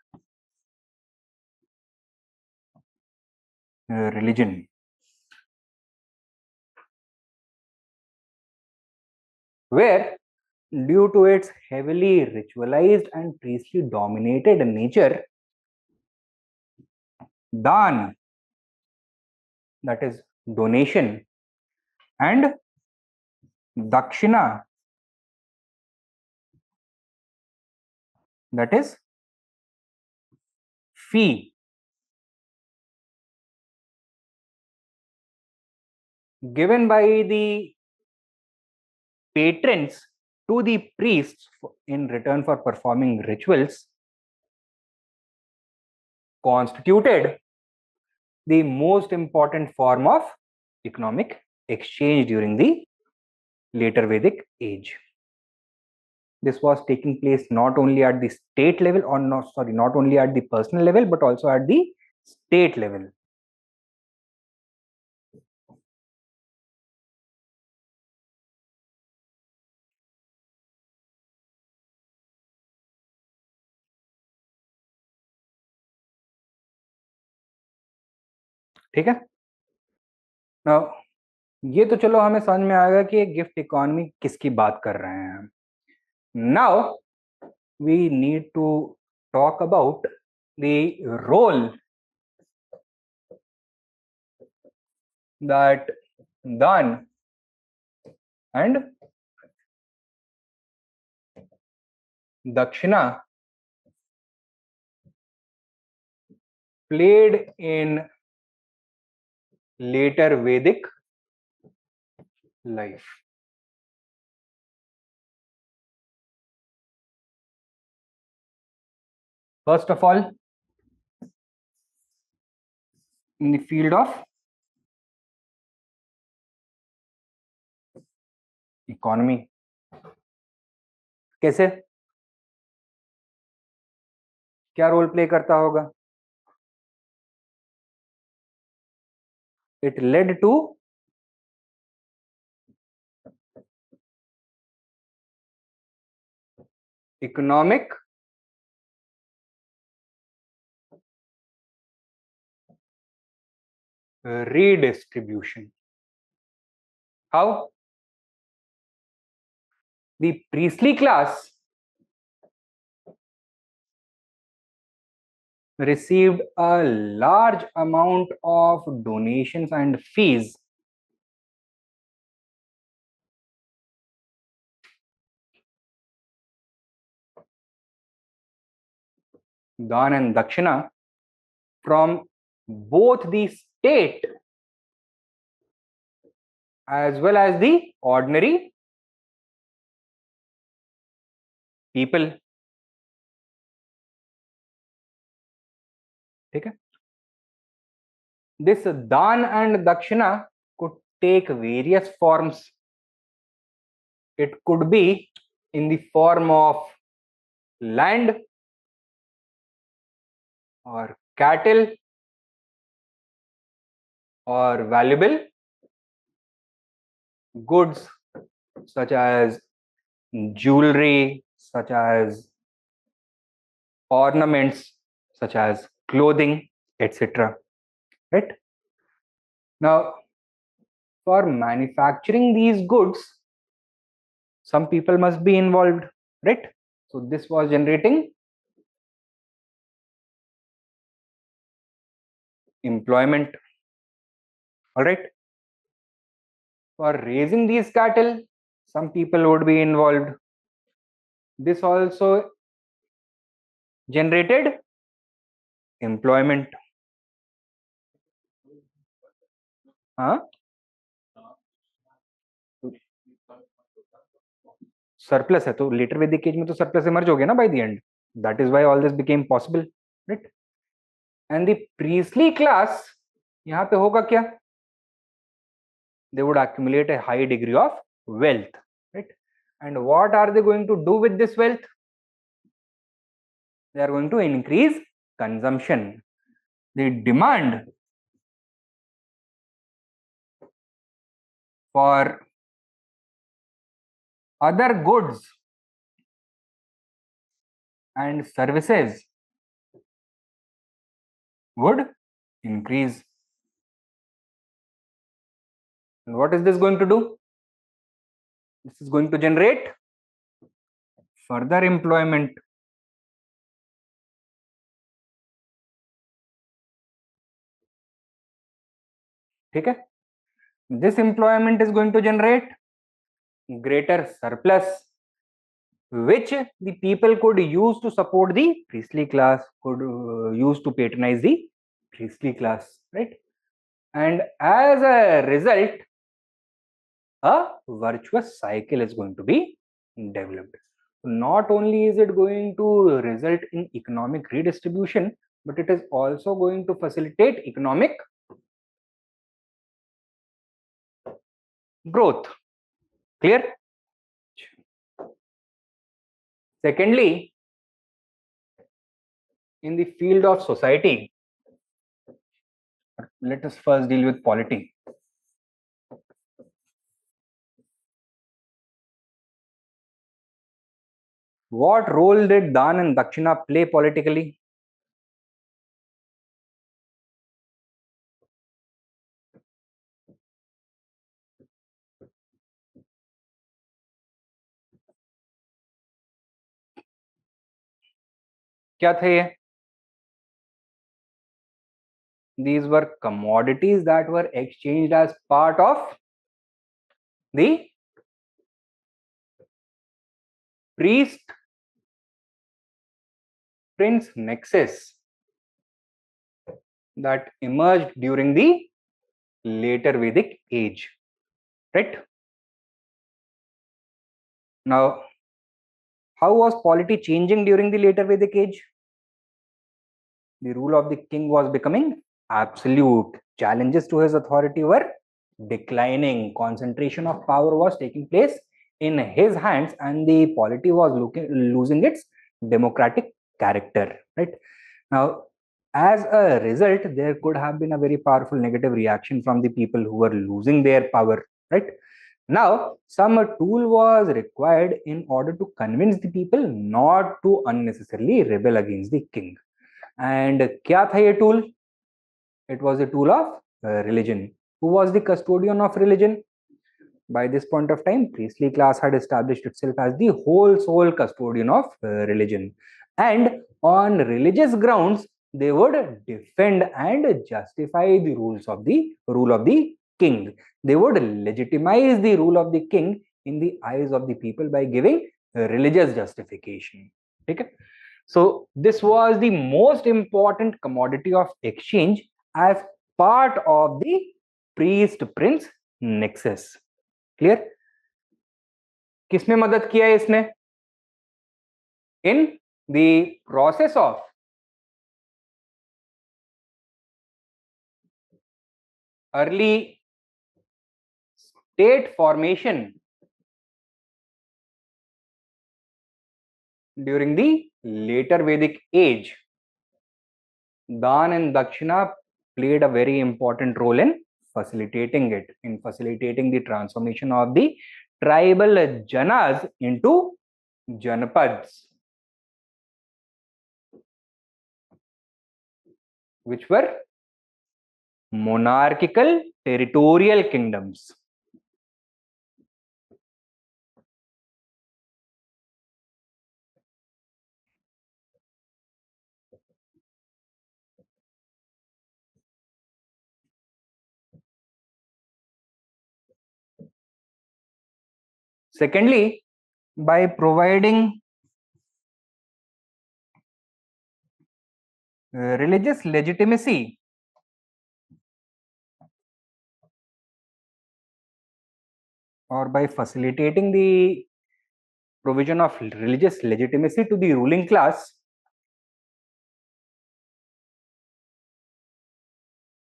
religion. Where, due to its heavily ritualized and priestly dominated nature, Dan that is donation, and Dakshina, that is fee, given by the patrons to the priests in return for performing rituals, constituted the most important form of economic exchange during the later Vedic age. This was taking place not only at the state level, or not only at the personal level, but also at the state level. ठीक है. Now, ये तो चलो हमें समझ में आएगा कि गिफ्ट इकोनॉमी किसकी बात कर रहे हैं. Now we need to talk about the role that Dan and Dakshina played in later Vedic life. First of all, in the field of economy. कैसे, क्या रोल प्ले करता होगा? It led to economic redistribution. How? The priestly class received a large amount of donations and fees Dan and Dakshina from both the state as well as the ordinary people. ठीक है. This Dan and Dakshina could take various forms. It could be in the form of land or cattle or valuable goods such as jewelry, such as ornaments, such as clothing, etc. Right? Now, for manufacturing these goods, some people must be involved, right? So this was generating employment. All right. For raising these cattle, some people would be involved. This also generated employment. Surplus है तो letter Vedic as में तो surplus emerge हो गया ना by the end. That is why all this became possible, right. And the precisely class यहाँ पे होगा क्या? They would accumulate a high degree of wealth, right? And what are they going to do with this wealth? They are going to increase consumption. The demand for other goods and services would increase. And what is this going to do? This is going to generate further employment. ठीक है. This employment is going to generate greater surplus, which the people could use to support the priestly class, could use to patronize the priestly class, right? And as a result, a virtuous cycle is going to be developed. Not only is it going to result in economic redistribution, but it is also going to facilitate economic growth. Clear? Secondly, in the field of society, let us first deal with polity. What role did Dan and Dakshina play politically? क्या थे ये? These were commodities that were exchanged as part of the priest prince nexus that emerged during the later Vedic age, right? Now, how was polity changing during the later Vedic age? The rule of the king was becoming absolute. Challenges to his authority were declining. Concentration of power was taking place in his hands, and the polity was losing its democratic character, right? Now, as a result, there could have been a very powerful negative reaction from the people who were losing their power, right? Now, some tool was required in order to convince the people not to unnecessarily rebel against the king. And क्या था ये tool? It was a tool of religion. Who was the custodian of religion? By this point of time, priestly class had established itself as the whole sole custodian of religion. And on religious grounds, they would defend and justify the rule of the king. They would legitimize the rule of the king in the eyes of the people by giving religious justification. Okay? So this was the most important commodity of exchange as part of the priest prince nexus. Clear? किसमें मदद किया है इसने? In the process of early state formation during the later Vedic age, Dan and Dakshina played a very important role in facilitating it, in facilitating the transformation of the tribal janas into janapads, which were monarchical territorial kingdoms. Secondly, by providing religious legitimacy or by facilitating the provision of religious legitimacy to the ruling class,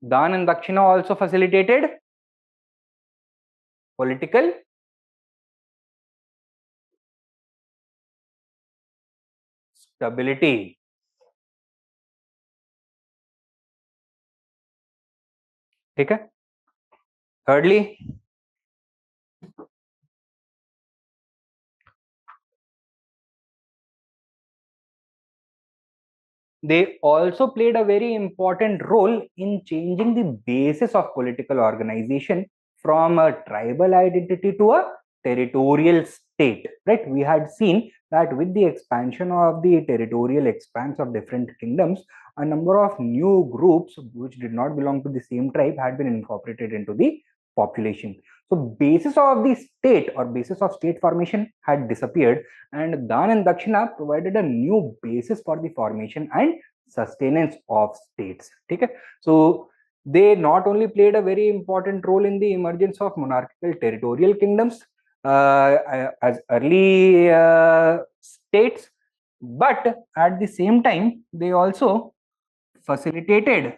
Dan and Dakshina also facilitated political stability. ठीक है? Thirdly, they also played a very important role in changing the basis of political organization from a tribal identity to a territorial state, right? We had seen that with the expansion of the territorial expanse of different kingdoms, a number of new groups which did not belong to the same tribe had been incorporated into the population. So basis of the state or basis of state formation had disappeared, and Dan and Dakshina provided a new basis for the formation and sustenance of states. Okay, so they not only played a very important role in the emergence of monarchical territorial kingdoms as early states, but at the same time they also facilitated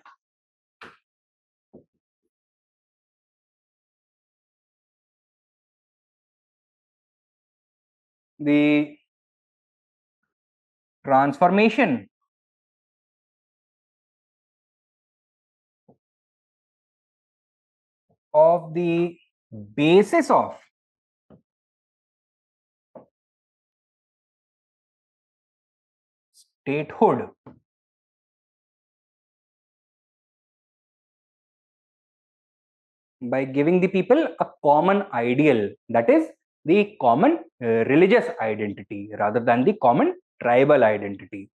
the transformation of the basis of statehood by giving the people a common ideal, that is the common religious identity rather than the common tribal identity.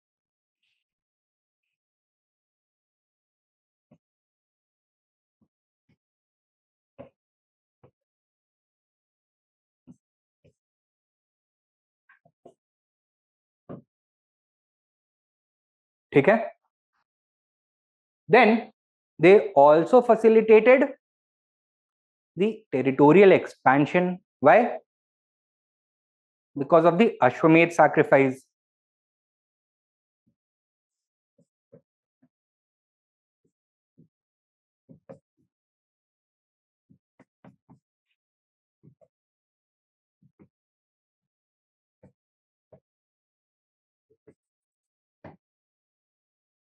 ठीक है? Then they also facilitated the territorial expansion. Why? Because of the Ashwamedh sacrifice.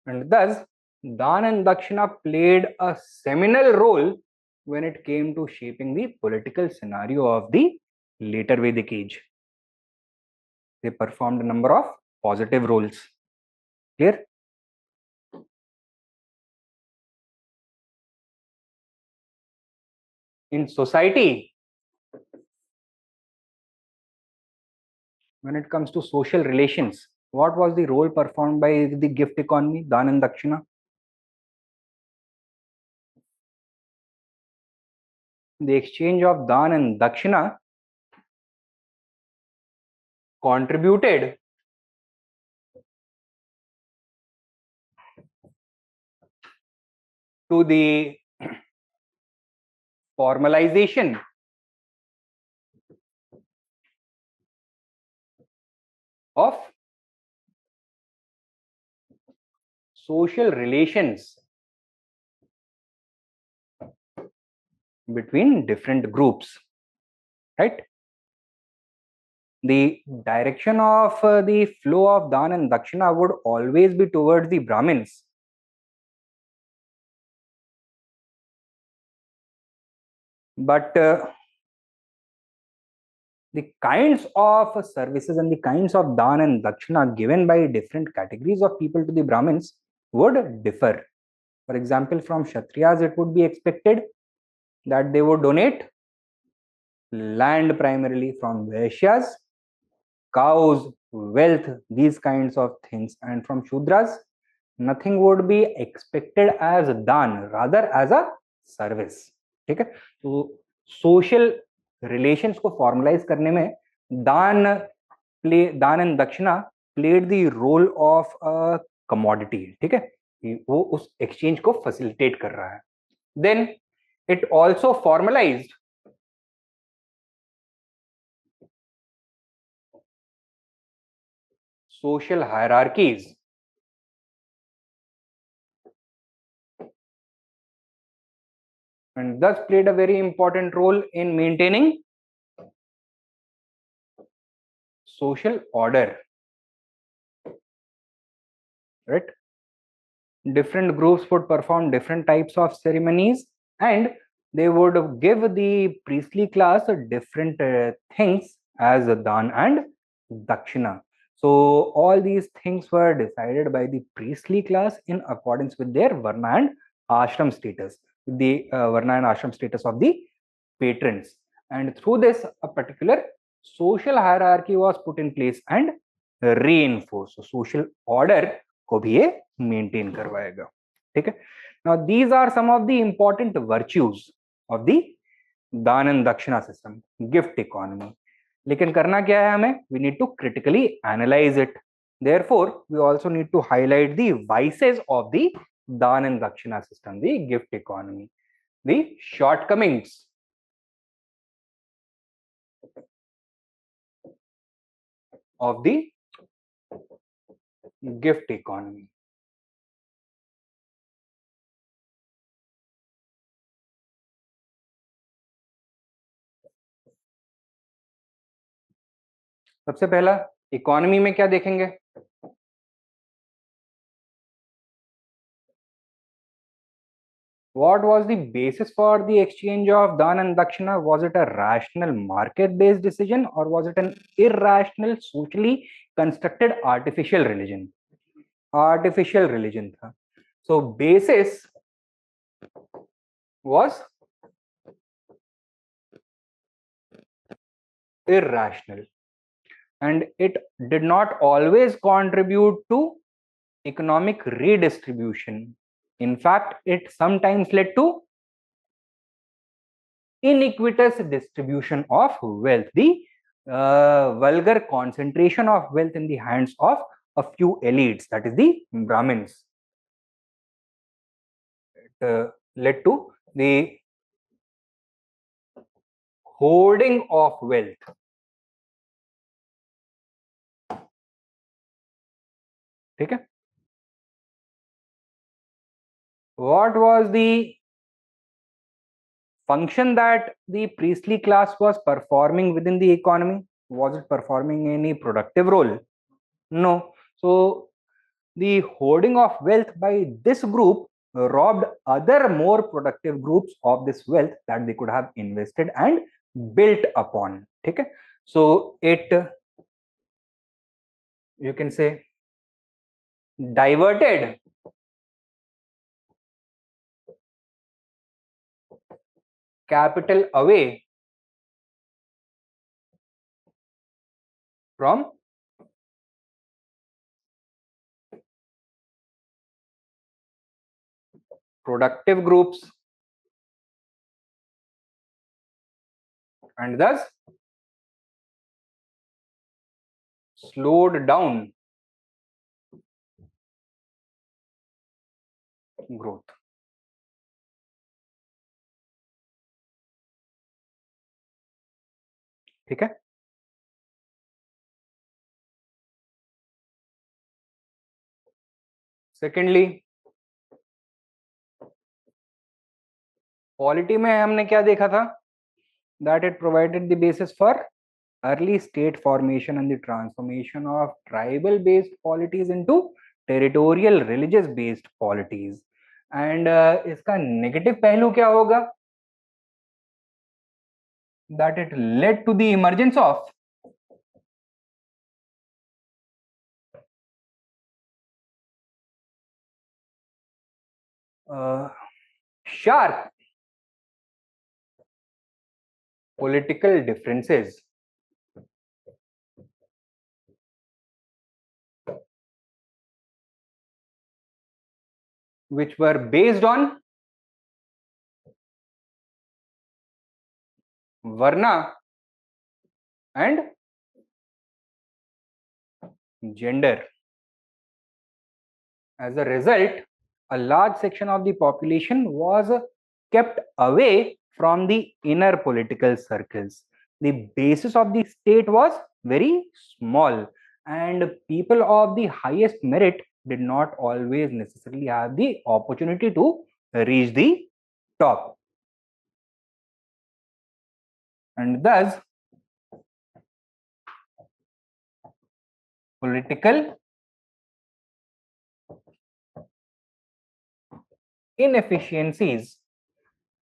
And thus, Dan and Dakshina played a seminal role when it came to shaping the political scenario of the later Vedic age. They performed a number of positive roles. Clear? In society, when it comes to social relations, what was the role performed by the gift economy, Dan and Dakshina? The exchange of Dan and Dakshina contributed to the formalization of social relations between different groups, right? The direction of the flow of Dan and Dakshina would always be towards the Brahmins. But the kinds of services and the kinds of Dan and Dakshina given by different categories of people to the Brahmins would differ. For example, from Kshatriyas, it would be expected that they would donate land primarily, from Vaishyas, cows, wealth, these kinds of things, and from Shudras, nothing would be expected as dan, rather as a service. ठीक है? तो social relations को formalize करने में दान and दक्षिणा played the role of a commodity. ठीक है? वो उस exchange को facilitate कर रहा है. Then it also formalized social hierarchies and thus played a very important role in maintaining social order, right? Different groups would perform different types of ceremonies and they would give the priestly class different things as dan and dakshina. So all these things were decided by the priestly class in accordance with their varna and ashram status, the varna and ashram status of the patrons. and through this a particular social hierarchy was put in place and reinforced. So social order को भी ये maintain करवाएगा. ठीक है. Now these are some of the important virtues of the daan and dakshina system, gift economy. लेकिन करना क्या है हमें? We need to critically analyse it. Therefore we also need to highlight the vices of the daan and dakshina system, the gift economy, the shortcomings of the gift economy. सबसे पहला economy में क्या देखेंगे? What was the basis for the exchange of dan and dakshina? Was it a rational market-based decision or was it an irrational, socially constructed artificial religion? Artificial religion था. So basis was irrational and it did not always contribute to economic redistribution. In fact, it sometimes led to iniquitous distribution of wealth, the vulgar concentration of wealth in the hands of a few elites, that is the Brahmins. It led to the hoarding of wealth. ठीक है. What was the function that the priestly class was performing within the economy? Was it performing any productive role? No. So the hoarding of wealth by this group robbed other more productive groups of this wealth that they could have invested and built upon. Okay? So it, you can say, diverted capital away from productive groups and thus slowed down growth. ठीक है. Secondly, polity में हमने क्या देखा था? That it provided the basis for early state formation and the transformation of tribal based polities into territorial religious based polities. And इसका negative पहलू क्या होगा? That it led to the emergence of sharp political differences which were based on varna and gender. As a result, a large section of the population was kept away from the inner political circles. The basis of the state was very small, and people of the highest merit did not always necessarily have the opportunity to reach the top. And thus, political inefficiencies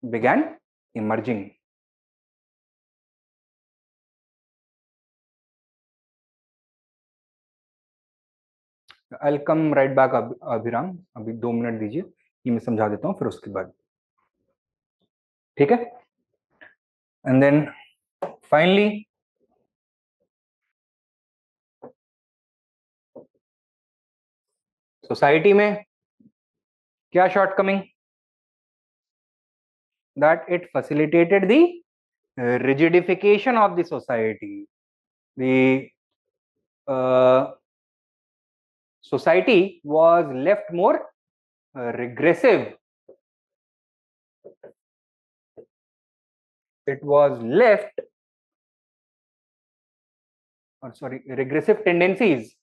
began emerging. I'll come right back, अभिराम. अभी 2 minute दीजिए, ये मैं समझा देता हूँ, फिर उसके बाद. ठीक है. And then Finally, सोसाइटी में क्या shortcoming? That it facilitated the rigidification of the society. The society was left more regressive. It was left, or sorry, regressive tendencies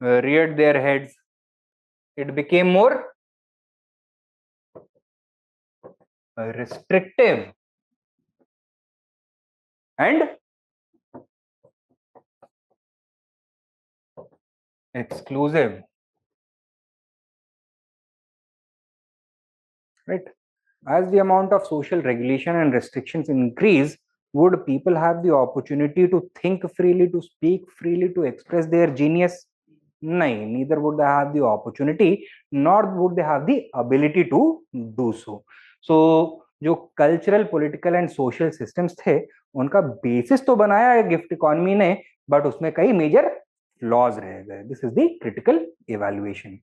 reared their heads. It became more restrictive and exclusive, right? As the amount of social regulation and restrictions increase, would people have the opportunity to think freely, to speak freely, to express their genius? No, neither would they have the opportunity, nor would they have the ability to do so. So, जो cultural political and social systems थे उनका basis तो बनाया है gift economy ने, but उसमें कई major flaws रह गए. This is the critical evaluation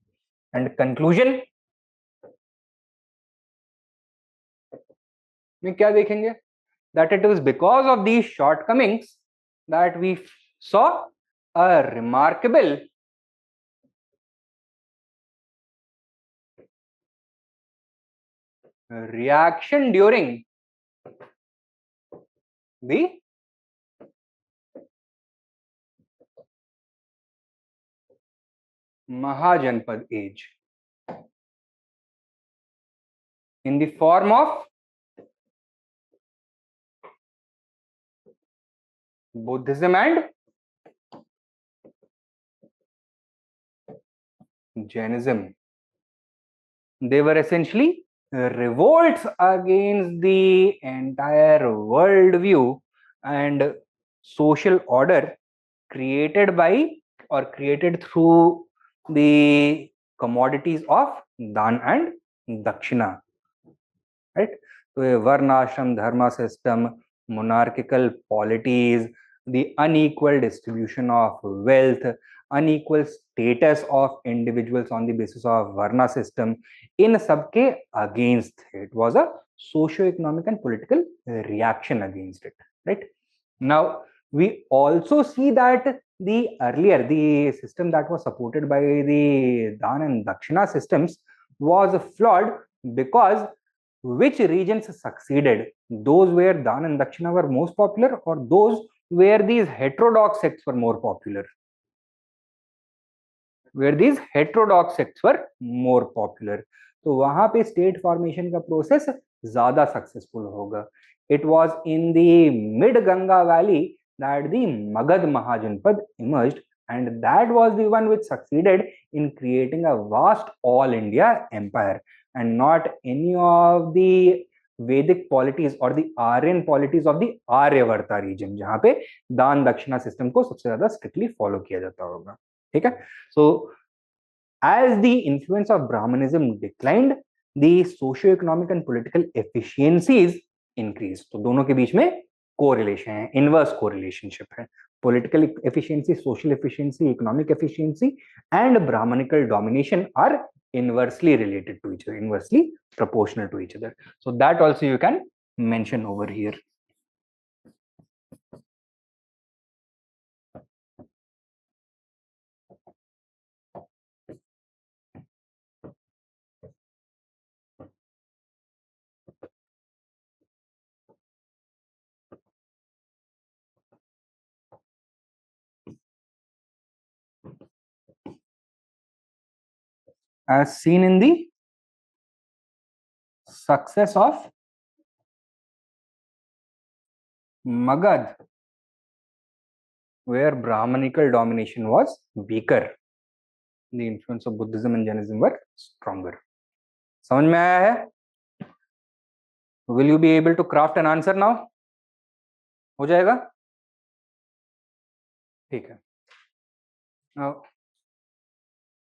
and conclusion में क्या देखेंगे? That it was because of these shortcomings that we saw a remarkable reaction during the Mahajanpad age in the form of Buddhism and Jainism. They were essentially revolts against the entire worldview and social order created by or created through the commodities of Dan and Dakshina, right? So a varnashram dharma system, monarchical polities, the unequal distribution of wealth, unequal status of individuals on the basis of varna system, in सबके against it was a socio-economic and political reaction against it, right? Now we also see that the system that was supported by the Dan and Dakshina systems was flawed because which regions succeeded? Those where Dan and Dakshina were most popular, or those where these heterodox sects were more popular? Where these heterodox sects were more popular. तो वहां पे state formation का process ज्यादा successful होगा. It was in the mid Ganga valley that the Magad Mahajanpad emerged, and that was the one which succeeded in creating a vast all India empire, and not any of the Vedic polities or the Aryan polities of the Aryavarta region, जहां पे दान दक्षिणा system को सबसे ज्यादा strictly follow किया जाता होगा. ठीक है. So as the influence of Brahmanism declined, the socio-economic and political efficiencies increased. तो दोनों के बीच में कोरिलेशन है, इनवर्स कोरिलेशनशिप है. Political efficiency, social efficiency, economic efficiency and Brahmanical domination are inversely related to each other, inversely proportional to each other. So that also you can mention over here. As seen in the success of Magad, where Brahmanical domination was weaker, the influence of Buddhism and Jainism were stronger. समझ में आया है? Will you be able to craft an answer now? हो जाएगा? ठीक है. Now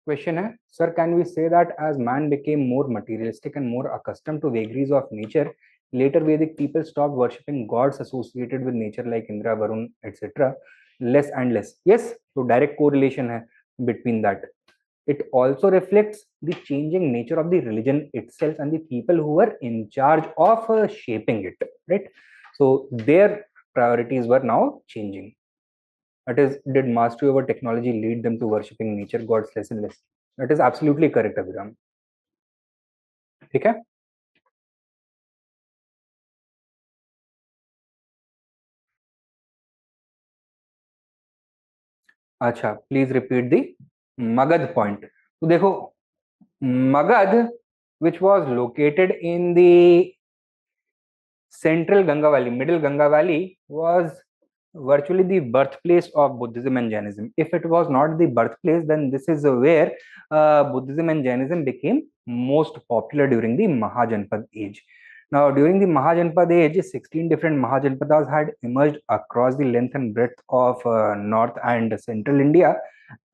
Question है, sir, can we say that as man became more materialistic and more accustomed to vagaries of nature, later Vedic people stopped worshipping gods associated with nature like Indra, Varun, etc. less and less? Yes, so direct correlation है between that. It also reflects the changing nature of the religion itself and the people who were in charge of shaping it, right? So their priorities were now changing. That is, did mastery over technology lead them to worshipping nature gods less and less? That is absolutely correct, Abhiram. ठीक है? अच्छा, please repeat the Magadh point. तो देखो, Magadh which was located in the central Ganga Valley, middle Ganga Valley, was virtually the birthplace of Buddhism and Jainism. If it was not the birthplace, then this is where Buddhism and Jainism became most popular during the Mahajanpad age. Now, during the Mahajanpad age, 16 different Mahajanpadas had emerged across the length and breadth of North and Central India,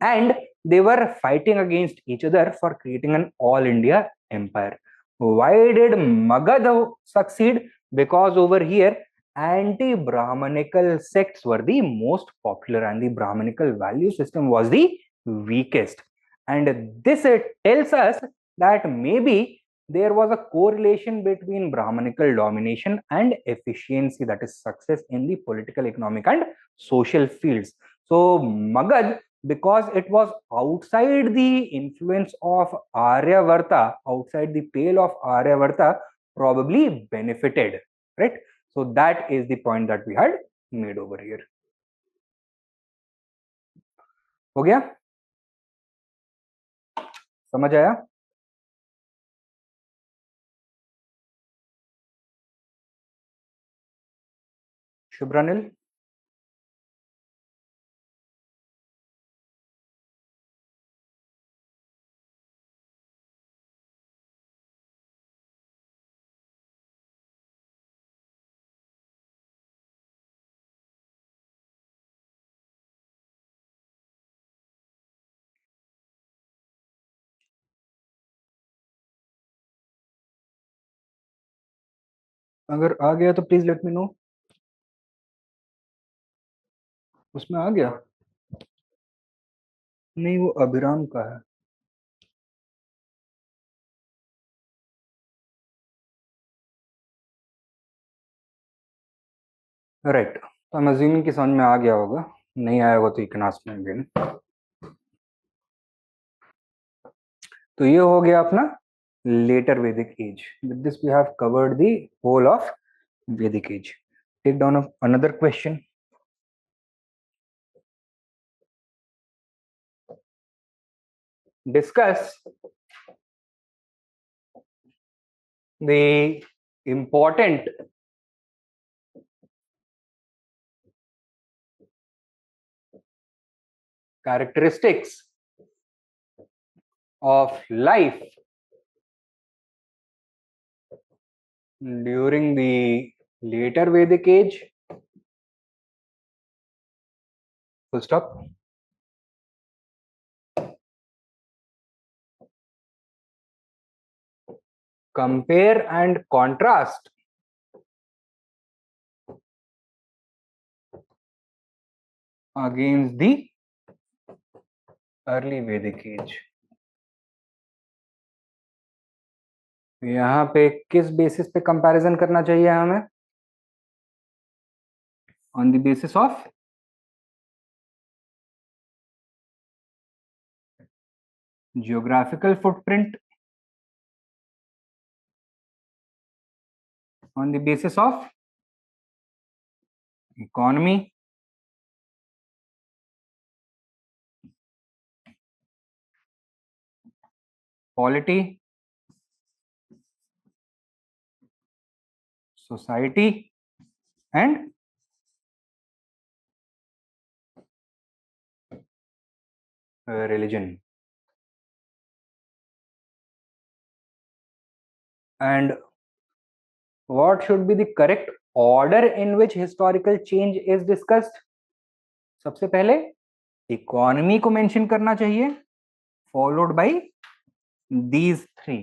and they were fighting against each other for creating an all India empire. Why did Magad succeed? Because over here, anti-Brahmanical sects were the most popular and the Brahmanical value system was the weakest. And this tells us that maybe there was a correlation between Brahmanical domination and efficiency, that is success in the political, economic and social fields. So Magad, because it was outside the influence of Aryavarta, outside the pale of Aryavarta, probably benefited, right? So that is the point that we had made over here. हो गया? समझ आया? शुभ्रानिल? अगर आ गया तो please let me know. उसमें आ गया? नहीं, वो अभिराम का है. राइट, तो आई एम अज्यूमिंग कि समझ में आ गया होगा. नहीं आया होगा तो you can ask me again. तो ये हो गया अपना later Vedic age. With this we have covered the whole of Vedic age. Take down another question. Discuss the important characteristics of life during the later Vedic age. Full stop. Compare and contrast against the early Vedic age. यहाँ पे किस basis पे comparison करना चाहिए हमें? On the basis of geographical footprint, on the basis of economy, polity, society, and religion. And what should be the correct order in which historical change is discussed? सबसे पहले economy को mention करना चाहिए, followed by these three.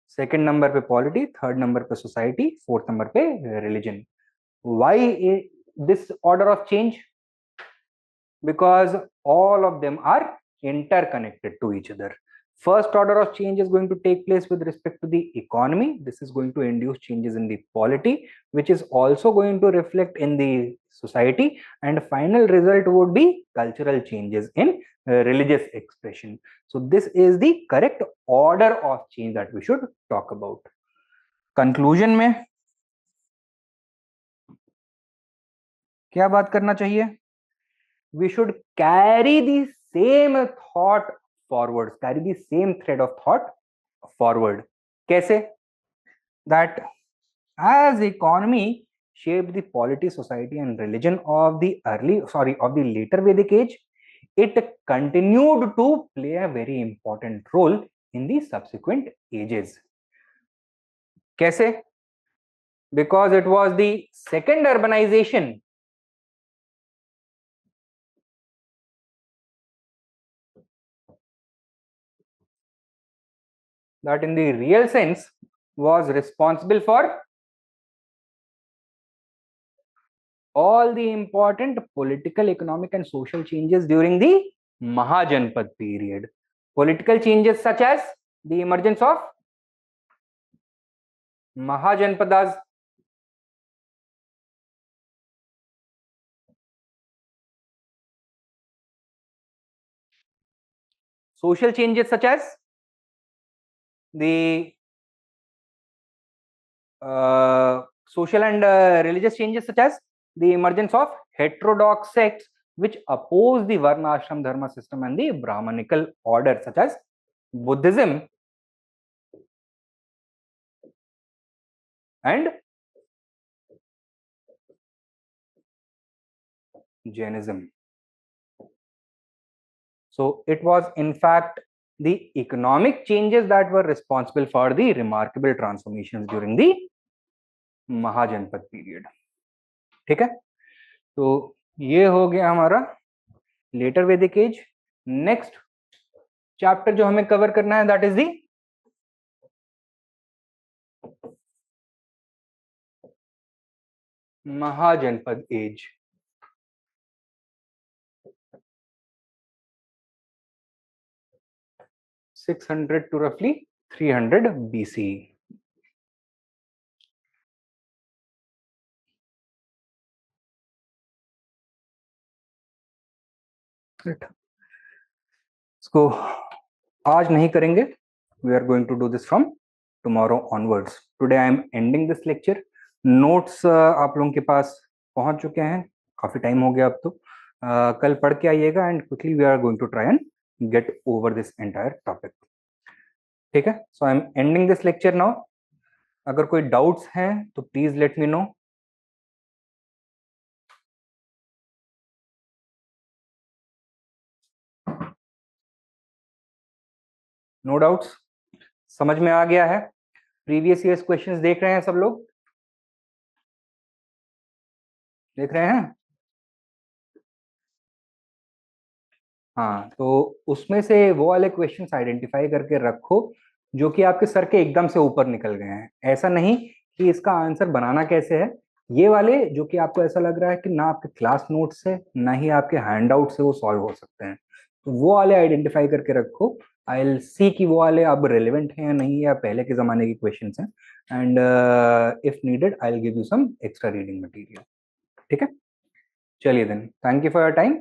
Second number पे polity, third number पे society, fourth number पे religion. Why this order of change? Because all of them are interconnected to each other. First order of change is going to take place with respect to the economy. This is going to induce changes in the polity, which is also going to reflect in the society, and final result would be cultural changes in religious expression. So this is the correct order of change that we should talk about. Conclusion में क्या बात करना चाहिए? We should carry the same thought forward, carry the same thread of thought forward. कैसे? That as economy shaped the polity, society and religion of the later Vedic age, it continued to play a very important role in the subsequent ages. कैसे? Because it was the second urbanization that in the real sense was responsible for all the important political, economic and social changes during the Mahajanpad period. Political changes such as the emergence of Mahajanpadas, social changes such as the social and religious changes such as the emergence of heterodox sects which oppose the Varna Ashram Dharma system and the Brahmanical order such as Buddhism and Jainism. So it was in fact the economic changes that were responsible for the remarkable transformations during the Mahajanpad period. ठीक है, तो ये हो गया हमारा letter Vedic as. Next chapter जो हमें cover करना है that is the Mahajanapada age. 600 to roughly 300 BC. इसको आज नहीं करेंगे. We are going to do this from tomorrow onwards. Today I am ending this lecture. Notes आप लोगों के पास पहुंच चुके हैं, काफी टाइम हो गया अब तो. कल पढ़ के आइएगा and quickly we are going to try and get over this entire topic. ठीक है, so I am ending this lecture now. अगर कोई doubts हैं तो please let me know. No doubts? समझ में आ गया है? प्रीवियस ईयर्स क्वेश्चंस देख रहे हैं सब लोग? देख रहे हैं? हाँ, तो उसमें से वो वाले क्वेश्चंस आइडेंटिफाई करके रखो जो कि आपके सर के एकदम से ऊपर निकल गए हैं. ऐसा नहीं कि इसका आंसर बनाना कैसे है. ये वाले जो कि आपको ऐसा लग रहा है कि ना आपके क्लास नोट से ना ही आपके हैंड आउट से वो सॉल्व हो सकते हैं, तो वो वाले आइडेंटिफाई करके रखो. आई विल सी कि वो वाले अब रिलेवेंट हैं या नहीं, या पहले के जमाने के क्वेश्चंस हैं. And if needed I will give you some extra reading material. ठीक है, चलिए then, thank you for your time.